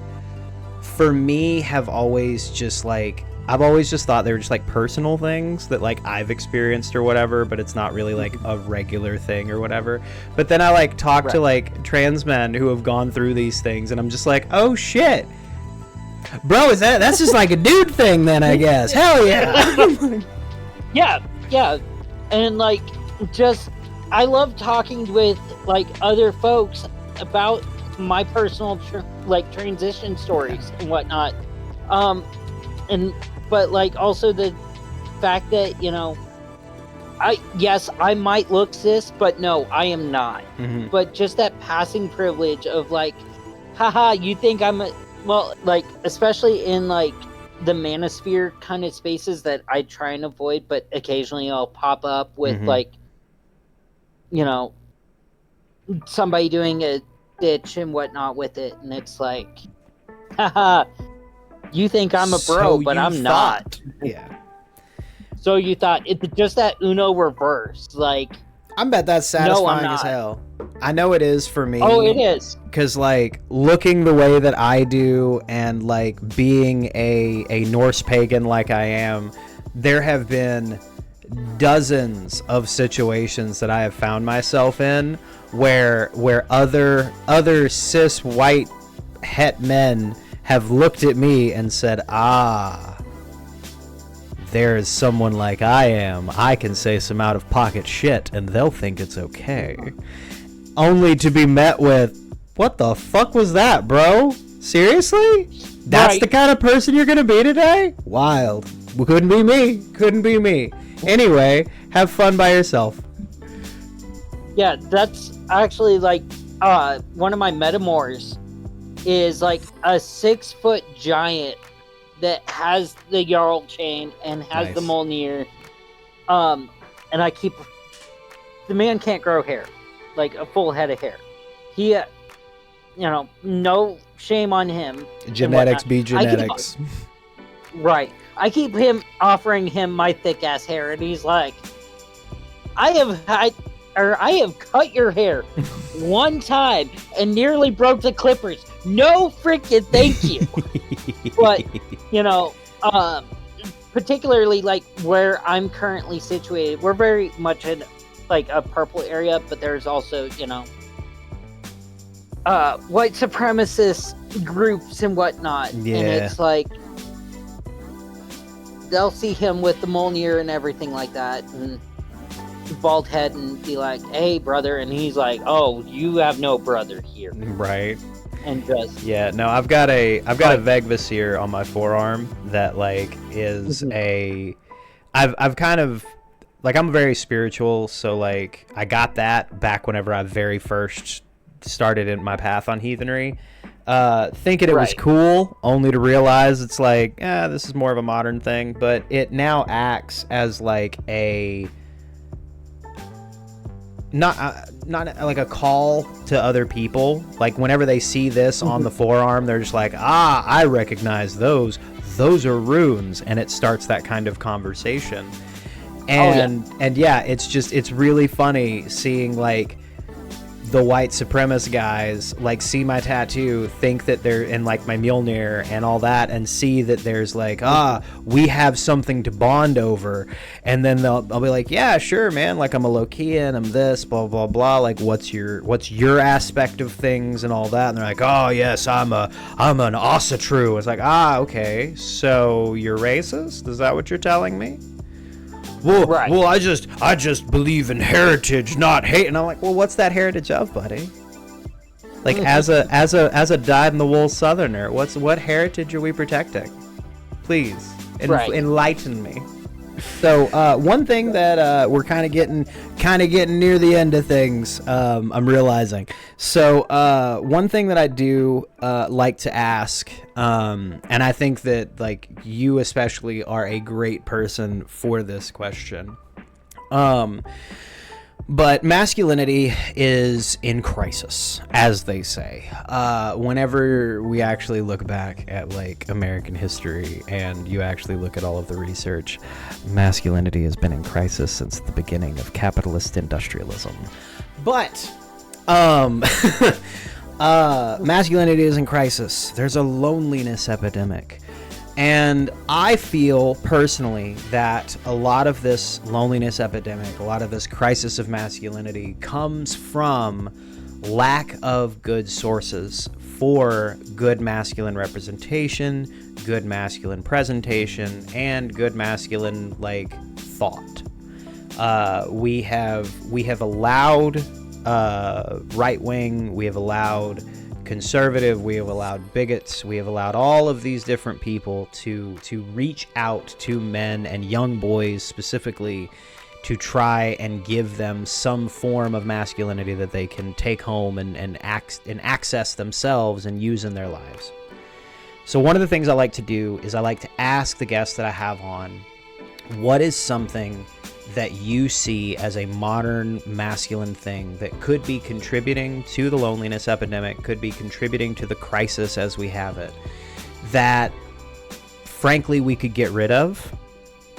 for me, have always just like. I've always just thought they were just like personal things that like I've experienced or whatever, but it's not really like a regular thing or whatever. But then I like talk to like trans men who have gone through these things, and I'm just like, oh shit, bro, that's just like a dude thing then, I guess. Hell yeah. yeah, and like just I love talking with like other folks about my personal transition stories and whatnot. But like also the fact that, you know, I might look cis, but no, I am not. Mm-hmm. But just that passing privilege of like, haha, you think I'm like, especially in like the manosphere kind of spaces that I try and avoid, but occasionally I'll pop up with like, you know, somebody doing a ditch and whatnot with it, and it's like, haha, you think I'm a bro, but I'm not. Yeah. So you thought. It's just that Uno reverse. Like, I bet that's satisfying as hell. I know it is for me. Oh, it is. Because, like, looking the way that I do and, like, being a Norse pagan like I am, there have been dozens of situations that I have found myself in where other cis white het men have looked at me and said, there is someone like I am. I can say some out-of-pocket shit, and they'll think it's okay. Only to be met with, what the fuck was that, bro? Seriously? That's the kind of person you're gonna be today? Wild. Couldn't be me. Anyway, have fun by yourself. Yeah, that's actually like one of my metamors is like a 6-foot giant that has the Jarl chain and has the Mjolnir. And the man can't grow hair, like a full head of hair. He, you know, no shame on him. Genetics be genetics. I keep offering him my thick ass hair, and he's like, I have cut your hair one time and nearly broke the clippers. No freaking thank you. But, you know, particularly like where I'm currently situated, we're very much in like a purple area, but there's also, you know, white supremacist groups and whatnot. Yeah. And it's like, they'll see him with the Mjolnir and everything like that, and bald head, and be like, hey brother, and he's like, oh, you have no brother here. Right. And just I've got a Vegvasir on my forearm that like is I've kind of like, I'm very spiritual, so like I got that back whenever I very first started in my path on heathenry, thinking it was cool, only to realize it's like, this is more of a modern thing. But it now acts as like a not like a call to other people. Like whenever they see this on the forearm, they're just like, I recognize those are runes, and it starts that kind of conversation. And it's really funny seeing like the white supremacist guys like see my tattoo, think that they're in like my Mjolnir and all that, and see that there's like, we have something to bond over, and then I'll be like, yeah, sure, man, like I'm a Lokian, I'm this, blah blah blah, like what's your aspect of things and all that, and they're like, oh yes, I'm an Asatru. It's like, okay, so you're racist? Is that what you're telling me? Well, right. Well, I just believe in heritage, not hate. And I'm like, well, what's that heritage of, buddy? Like, as a dyed-in-the-wool Southerner, what heritage are we protecting? Please, enlighten me. So, one thing that we're kind of getting near the end of things, I'm realizing. So, one thing that I do like to ask, and I think that like you especially are a great person for this question. But masculinity is in crisis, as they say. Whenever we actually look back at like American history and you actually look at all of the research, masculinity has been in crisis since the beginning of capitalist industrialism. But masculinity is in crisis. There's a loneliness epidemic. And I feel personally that a lot of this loneliness epidemic, a lot of this crisis of masculinity comes from lack of good sources for good masculine representation, good masculine presentation, and good masculine like thought. We have allowed right wing, we have allowed conservative, we have allowed bigots, we have allowed all of these different people to reach out to men and young boys specifically to try and give them some form of masculinity that they can take home and access themselves and use in their lives. So one of the things I like to do is I like to ask the guests that I have on, what is something that you see as a modern masculine thing that could be contributing to the loneliness epidemic, could be contributing to the crisis as we have it, that frankly we could get rid of?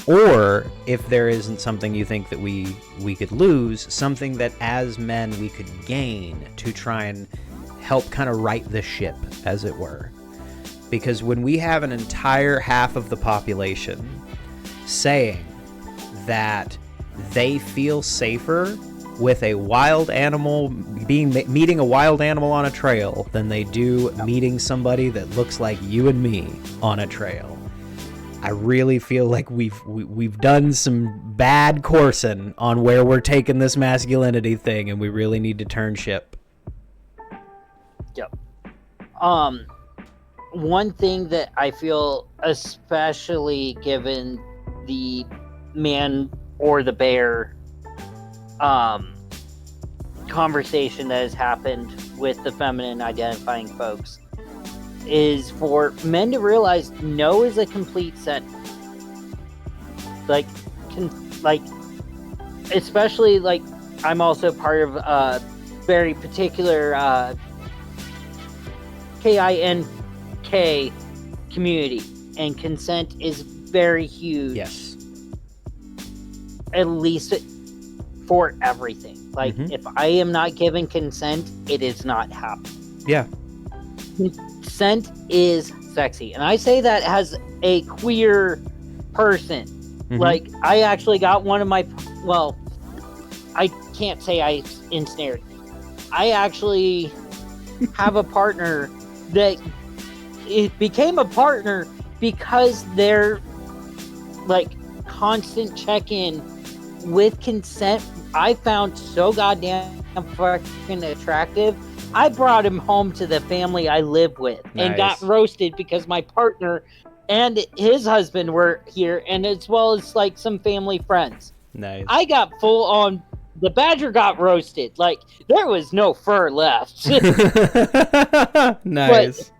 Or if there isn't something you think that we could lose, something that as men we could gain to try and help kind of right the ship, as it were. Because when we have an entire half of the population saying that they feel safer with a wild animal meeting a wild animal on a trail than they do meeting somebody that looks like you and me on a trail, I really feel like we've done some bad coursing on where we're taking this masculinity thing, and we really need to turn ship. Yep. One thing that I feel, especially given the man or the bear conversation that has happened with the feminine identifying folks, is for men to realize no is a complete sentence. Especially like I'm also part of a very particular KINK community, and consent is very huge. Yes. At least for everything. Like, if I am not given consent, it is not happening. Yeah. Consent is sexy. And I say that as a queer person. Like, I actually got one of my... Well, I can't say I ensnared. I actually have a partner that... It became a partner because they're, like, constant check-in with consent I found so goddamn fucking attractive. I brought him home to the family I live with and got roasted because my partner and his husband were here, and as well as like some family friends. Nice. I got full on. The badger got roasted. Like, there was no fur left. Nice.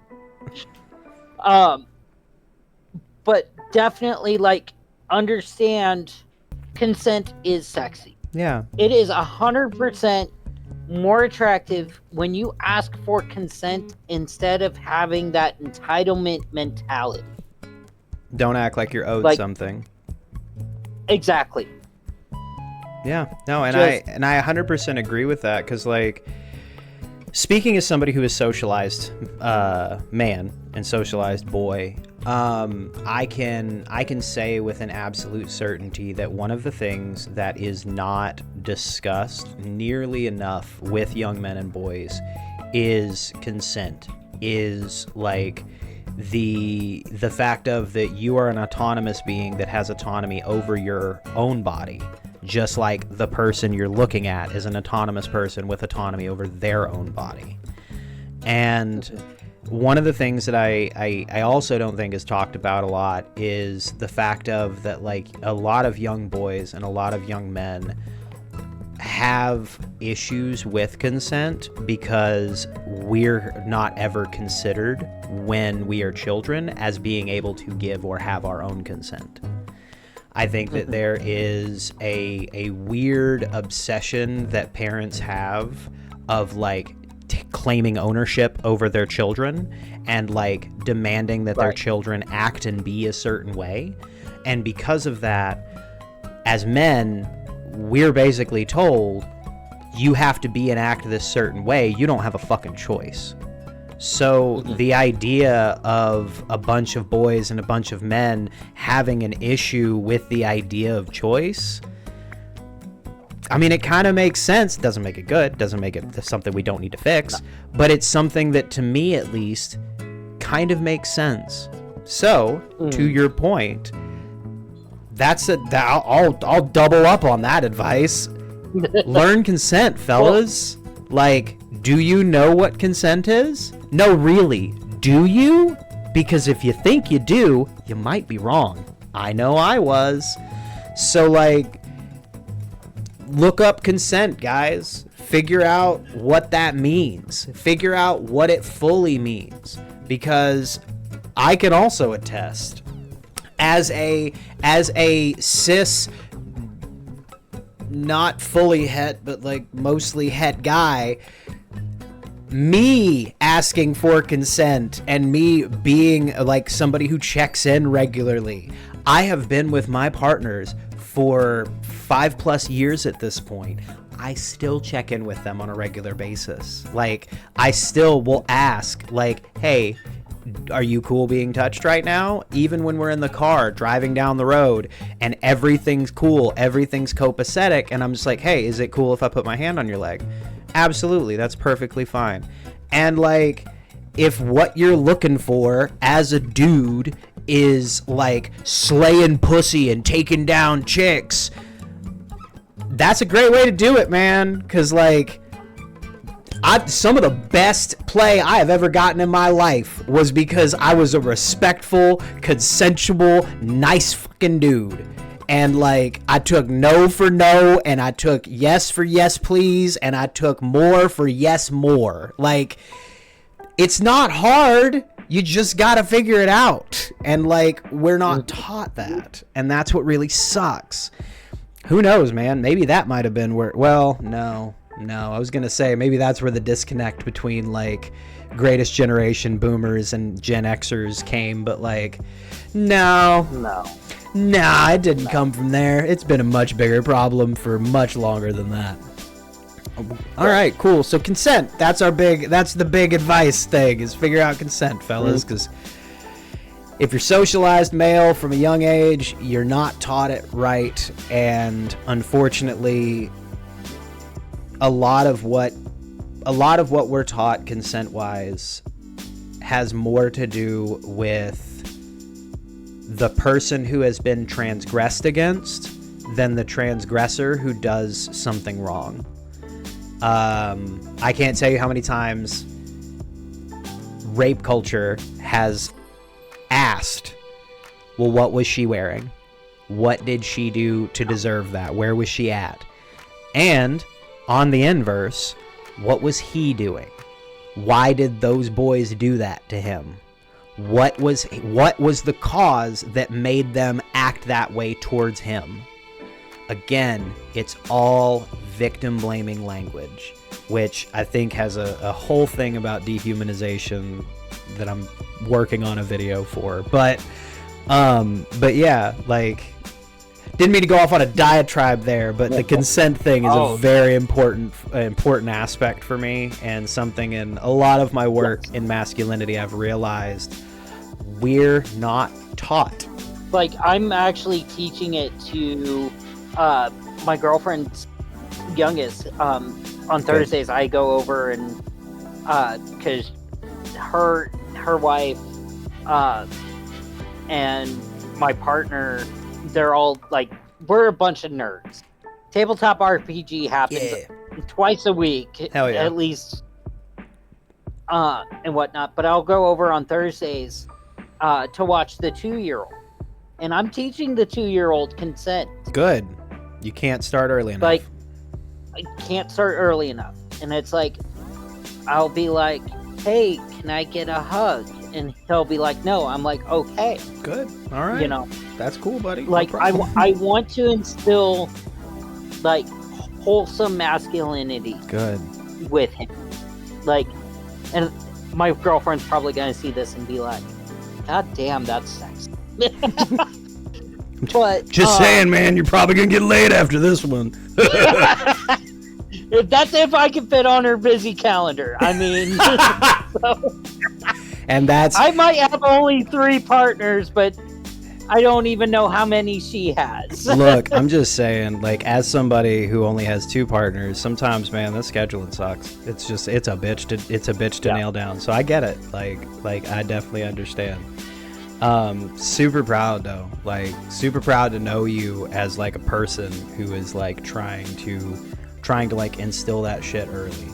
But definitely, like, understand consent is sexy. Yeah. It is 100% more attractive when you ask for consent instead of having that entitlement mentality. Don't act like you're owed something. Exactly. Yeah. No, and I 100% agree with that, because like Speaking as somebody who is socialized man and socialized boy, I can say with an absolute certainty that one of the things that is not discussed nearly enough with young men and boys is consent, is like the fact of that you are an autonomous being that has autonomy over your own body, just like the person you're looking at is an autonomous person with autonomy over their own body. And one of the things that I also don't think is talked about a lot is the fact of that, like, a lot of young boys and a lot of young men have issues with consent because we're not ever considered when we are children as being able to give or have our own consent. I think that there is a weird obsession that parents have of like claiming ownership over their children and like demanding that their children act and be a certain way. And because of that, as men, we're basically told you have to be and act this certain way. You don't have a fucking choice. So the idea of a bunch of boys and a bunch of men having an issue with the idea of choice, I mean, it kind of makes sense. Doesn't make it good. Doesn't make it something we don't need to fix. But it's something that, to me at least, kind of makes sense. So, to your point, I'll double up on that advice. Learn consent, fellas. Like, do you know what consent is? No, really, do you? Because if you think you do, you might be wrong. I know I was. So, like, look up consent, guys. Figure out what that means. Figure out what it fully means. Because I can also attest, as a cis, not fully het, but like mostly het guy, me asking for consent and me being like somebody who checks in regularly. I have been with my partners for 5+ years at this point. I still check in with them on a regular basis. Like, I still will ask, like, hey, are you cool being touched right now? Even when we're in the car driving down the road and everything's cool, everything's copacetic, and I'm just like, hey, is it cool if I put my hand on your leg? Absolutely, that's perfectly fine. And like, if what you're looking for as a dude is like slaying pussy and taking down chicks, that's a great way to do it, man. Because like, some of the best play I have ever gotten in my life was because I was a respectful, consensual, nice fucking dude. And like, I took no for no, and I took yes for yes please, and I took more for yes more. Like, it's not hard. You just gotta figure it out. And like, we're not taught that. And that's what really sucks. Who knows, man? Maybe that might have been where, well, no, I was gonna say maybe that's where the disconnect between like greatest generation boomers and Gen Xers came, but like, no, it didn't come from there. It's been a much bigger problem for much longer than that. All right, cool. So consent, that's the big advice thing, is figure out consent, fellas, because if you're socialized male from a young age, you're not taught it right, and unfortunately, a lot of what we're taught consent-wise has more to do with the person who has been transgressed against than the transgressor who does something wrong. I can't tell you how many times rape culture has asked, well, what was she wearing? What did she do to deserve that? Where was she at? And on the inverse, what was he doing? Why did those boys do that to him? What was the cause that made them act that way towards him? Again, it's all victim blaming language, which I think has a whole thing about dehumanization that I'm working on a video for. But yeah, like, didn't mean to go off on a diatribe there, but the consent thing is a very important aspect for me, and something in a lot of my work in masculinity I've realized we're not taught. Like, I'm actually teaching it to my girlfriend's youngest. On Thursdays, I go over and because her wife and my partner, they're all like, we're a bunch of nerds. Tabletop RPG happens twice a week, at least, and whatnot. But I'll go over on Thursdays to watch the 2-year-old, and I'm teaching the 2-year-old consent. Good. You can't start early enough. Like, I can't start early enough, and it's like, I'll be like, "Hey, can I get a hug?" And he'll be like, "No." I'm like, "Okay." Good. All right. You know, that's cool, buddy. Like, no I want to instill like wholesome masculinity. Good. With him, like, and my girlfriend's probably gonna see this and be like, "God damn, that's sex." But just saying, man, you're probably gonna get laid after this one. That's if I can fit on her busy calendar. I mean, and that's, I might have only 3 partners, but I don't even know how many she has. Look, I'm just saying, like, as somebody who only has 2 partners, sometimes, man, the scheduling sucks. It's a bitch to nail down. So I get it. Like I definitely understand. Super proud though. Like, super proud to know you as like a person who is like trying to like instill that shit early,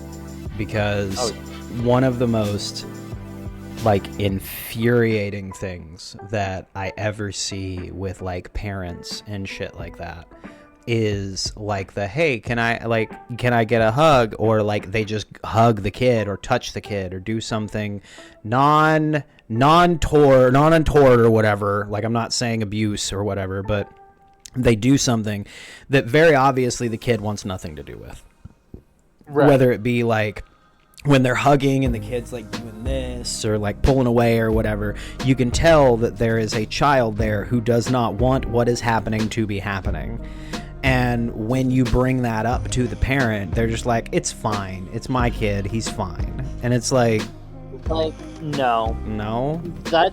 because one of the most like infuriating things that I ever see with like parents and shit like that is like the, hey, can I get a hug, or like they just hug the kid or touch the kid or do something non-untoward or whatever. Like, I'm not saying abuse or whatever, but they do something that very obviously the kid wants nothing to do with. Right. Whether it be like when they're hugging and the kid's like doing this or like pulling away or whatever, you can tell that there is a child there who does not want what is happening to be happening. And when you bring that up to the parent, they're just like, it's fine. It's my kid. He's fine. And it's like, no. That,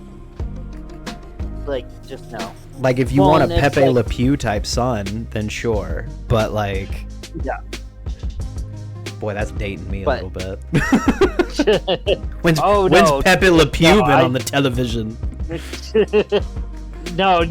like, just no. Like, if you want a Pepe Le Pew type son, then sure. But like, yeah. Boy, that's dating me a little bit. When's Pepe Le Pew been on the television? No,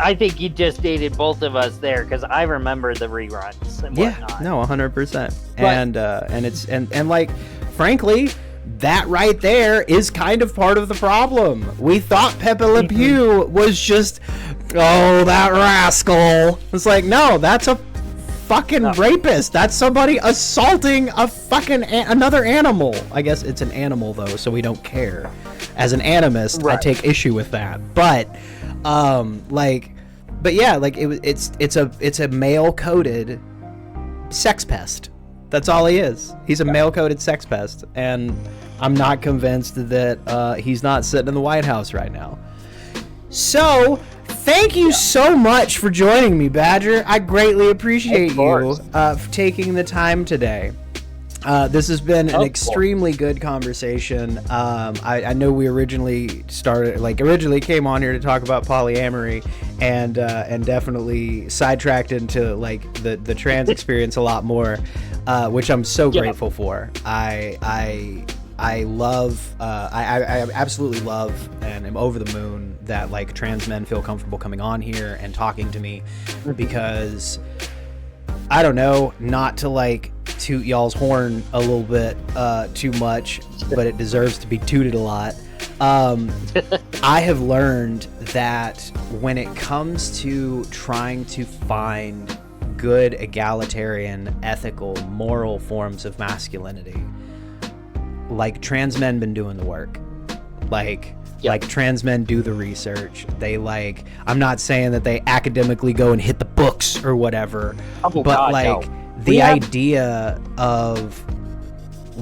I think you just dated both of us there, because I remember the reruns and whatnot. Yeah, no, 100%. And like, frankly, that right there is kind of part of the problem. We thought Pepe Le Pew was just, that rascal. It's like, no, that's a fucking rapist. That's somebody assaulting a fucking another animal. I guess it's an animal though, so we don't care. As an animist, right. I take issue with that. But yeah, like it's a male coded sex pest. That's all he is. He's a male coded sex pest, and I'm not convinced that he's not sitting in the White House right now. So thank you so much for joining me, Badger. I greatly appreciate you for taking the time today. This has been an extremely good conversation. I know we originally came on here to talk about polyamory, and definitely sidetracked into like the trans experience a lot more, which I'm so grateful for. I absolutely love and am over the moon that like trans men feel comfortable coming on here and talking to me, because I don't know, not to like toot y'all's horn a little bit too much, but it deserves to be tooted a lot. I have learned that when it comes to trying to find good, egalitarian, ethical, moral forms of masculinity, like trans men been doing the work. Like trans men do the research. They like, I'm not saying that they academically go and hit the books or whatever, the idea of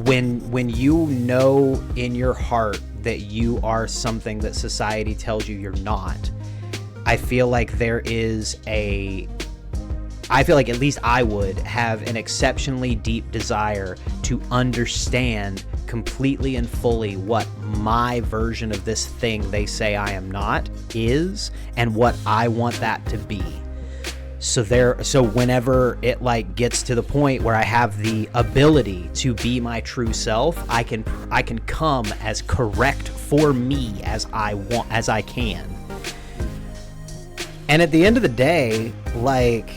when you know in your heart that you are something that society tells you you're not, I feel like I feel like at least I would have an exceptionally deep desire to understand completely and fully what my version of this thing they say I am not is, and what I want that to be. So whenever it like gets to the point where I have the ability to be my true self, I can come as correct for me as I can. And at the end of the day, like,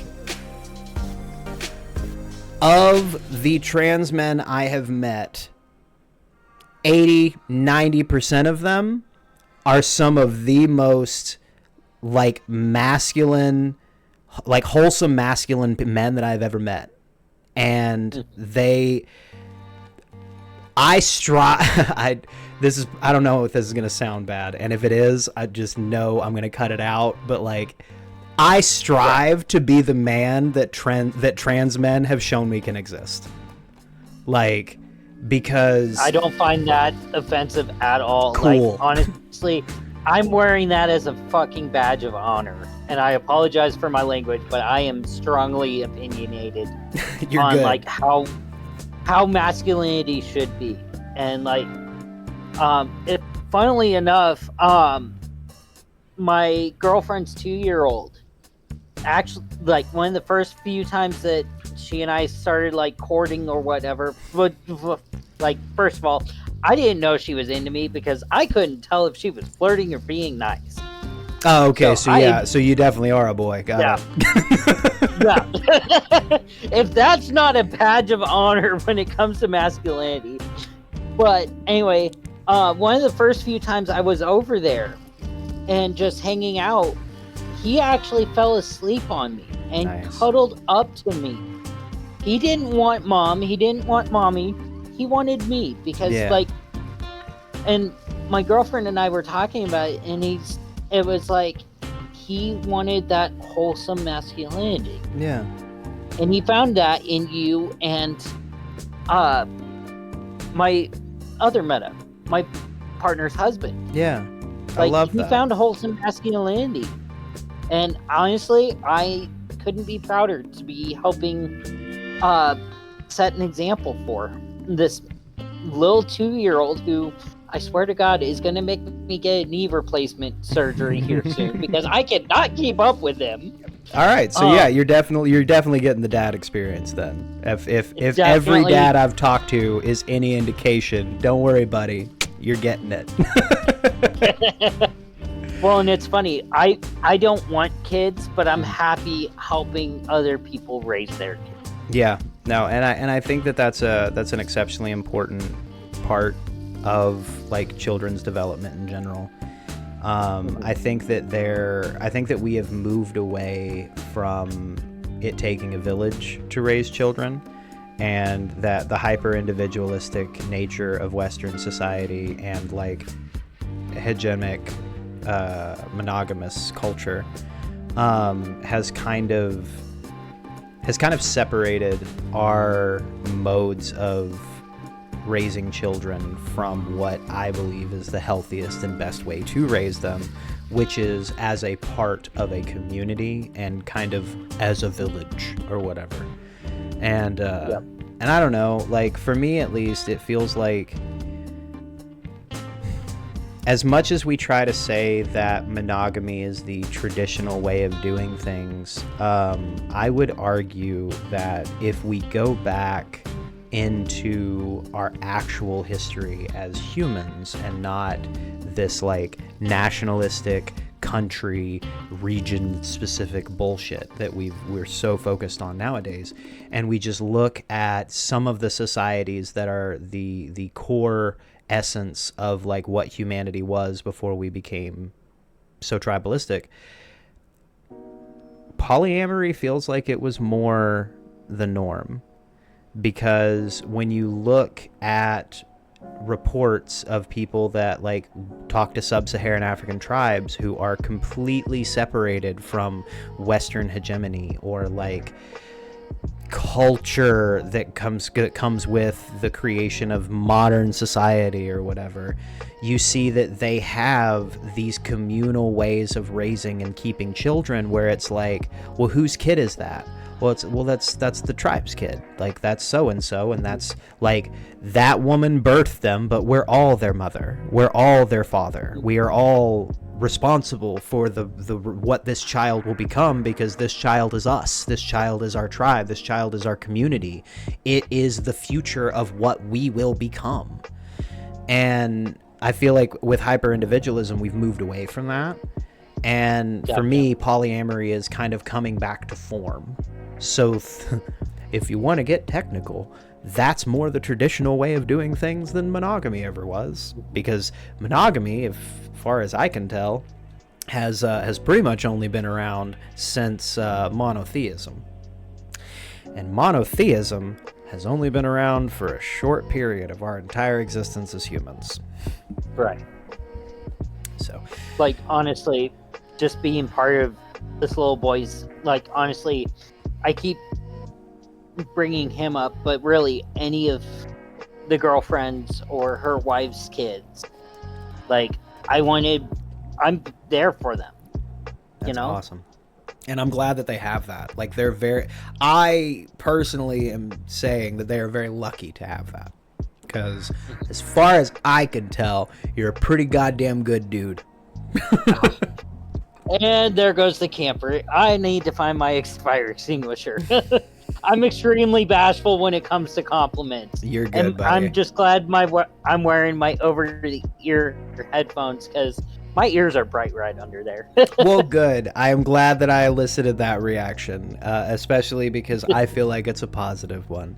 of the trans men I have met, 80-90% of them are some of the most like masculine, like wholesome masculine men that I've ever met. And I don't know if this is going to sound bad. And if it is, I just know I'm going to cut it out. But like, I strive to be the man that trans men have shown me can exist. Like, because I don't find that offensive at all. Cool. Like, honestly, I'm wearing that as a fucking badge of honor. And I apologize for my language, but I am strongly opinionated on good. Like how masculinity should be. And like, funnily enough, my girlfriend's 2-year-old, actually, like, one of the first few times that she and I started like courting or whatever, but like, first of all, I didn't know she was into me because I couldn't tell if she was flirting or being nice. Oh, okay. So you definitely are a boy. Got it. Yeah. If that's not a badge of honor when it comes to masculinity. But anyway, one of the first few times I was over there and just hanging out, he actually fell asleep on me and cuddled up to me. He didn't want mom. He didn't want mommy. He wanted me because like, and my girlfriend and I were talking about it, and it was like, he wanted that wholesome masculinity. Yeah. And he found that in you and my other meta, my partner's husband. Yeah. Like, I love that. He found a wholesome masculinity. And honestly, I couldn't be prouder to be helping set an example for this little 2-year-old who, I swear to God, is going to make me get a knee replacement surgery here soon because I cannot keep up with him. All right, so you're definitely getting the dad experience then. If every dad I've talked to is any indication, don't worry, buddy, you're getting it. Well, and it's funny. I don't want kids, but I'm happy helping other people raise their kids. Yeah, no, and I think that's an exceptionally important part of like children's development in general. I think that we have moved away from it taking a village to raise children, and that the hyper individualistic nature of Western society and like hegemonic monogamous culture has kind of separated our modes of raising children from what I believe is the healthiest and best way to raise them, which is as a part of a community and kind of as a village or whatever. And and I don't know, like for me at least, it feels like as much as we try to say that monogamy is the traditional way of doing things, I would argue that if we go back into our actual history as humans and not this like nationalistic country region specific bullshit that we're so focused on nowadays, and we just look at some of the societies that are the core essence of like what humanity was before we became so tribalistic, polyamory feels like it was more the norm. Because when you look at reports of people that like talk to sub-Saharan African tribes who are completely separated from Western hegemony, or like culture that comes with the creation of modern society or whatever, you see that they have these communal ways of raising and keeping children where it's like, well, whose kid is that? That's the tribe's kid. Like, that's so and so, and that's like that woman birthed them, but we're all their mother. We're all their father. We are all responsible for the what this child will become, because this child is us. This child is our tribe. This child is our community. It is the future of what we will become. And I feel like with hyper individualism, we've moved away from that. And for me, polyamory is kind of coming back to form. So if you want to get technical, that's more the traditional way of doing things than monogamy ever was. Because monogamy, as far as I can tell, has pretty much only been around since monotheism. And monotheism has only been around for a short period of our entire existence as humans. Right. So, like, honestly, just being part of this little boy's, like, honestly, I keep bringing him up, but really any of the girlfriends or her wife's kids, like, I'm there for them. That's awesome. And I'm glad that they have that. Like, I personally am saying that they are very lucky to have that. Because as far as I can tell, you're a pretty goddamn good dude. And there goes the camper. I need to find my fire extinguisher. I'm extremely bashful when it comes to compliments. You're good, and buddy. I'm just glad I'm wearing my over-the-ear headphones, because my ears are bright right under there. Well, good. I am glad that I elicited that reaction, especially because I feel like it's a positive one.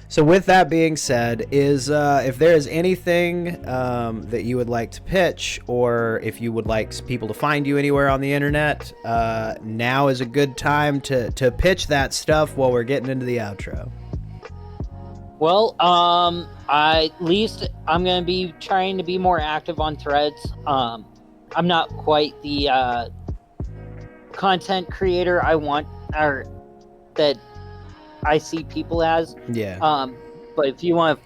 So with that being said, if there is anything that you would like to pitch, or if you would like people to find you anywhere on the internet, now is a good time to pitch that stuff while we're getting into the outro. Well, at least I'm going to be trying to be more active on Threads. I'm not quite the content creator I want, or that I see people as. Yeah. But if you want to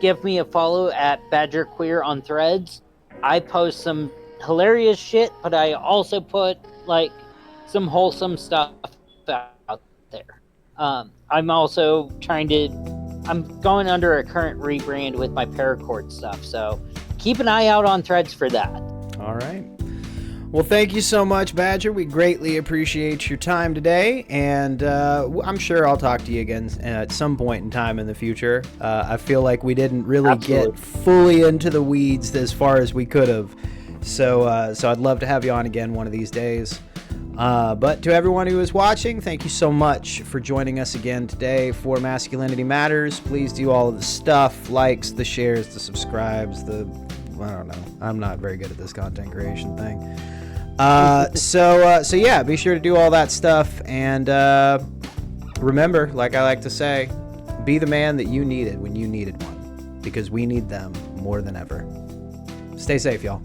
give me a follow at Badger Queer on Threads, I post some hilarious shit, but I also put, like, some wholesome stuff out there. I'm also I'm going under a current rebrand with my paracord stuff, so keep an eye out on Threads for that. All right. Well, thank you so much, Badger. We greatly appreciate your time today, and I'm sure I'll talk to you again at some point in time in the future. I feel like we didn't really get fully into the weeds as far as we could have, so I'd love to have you on again one of these days. But to everyone who is watching, thank you so much for joining us again today for Masculinity Matters. Please do all of the stuff, likes, the shares, the subscribes, I don't know. I'm not very good at this content creation thing. So yeah, be sure to do all that stuff. And remember, like I like to say, be the man that you needed when you needed one, because we need them more than ever. Stay safe, y'all.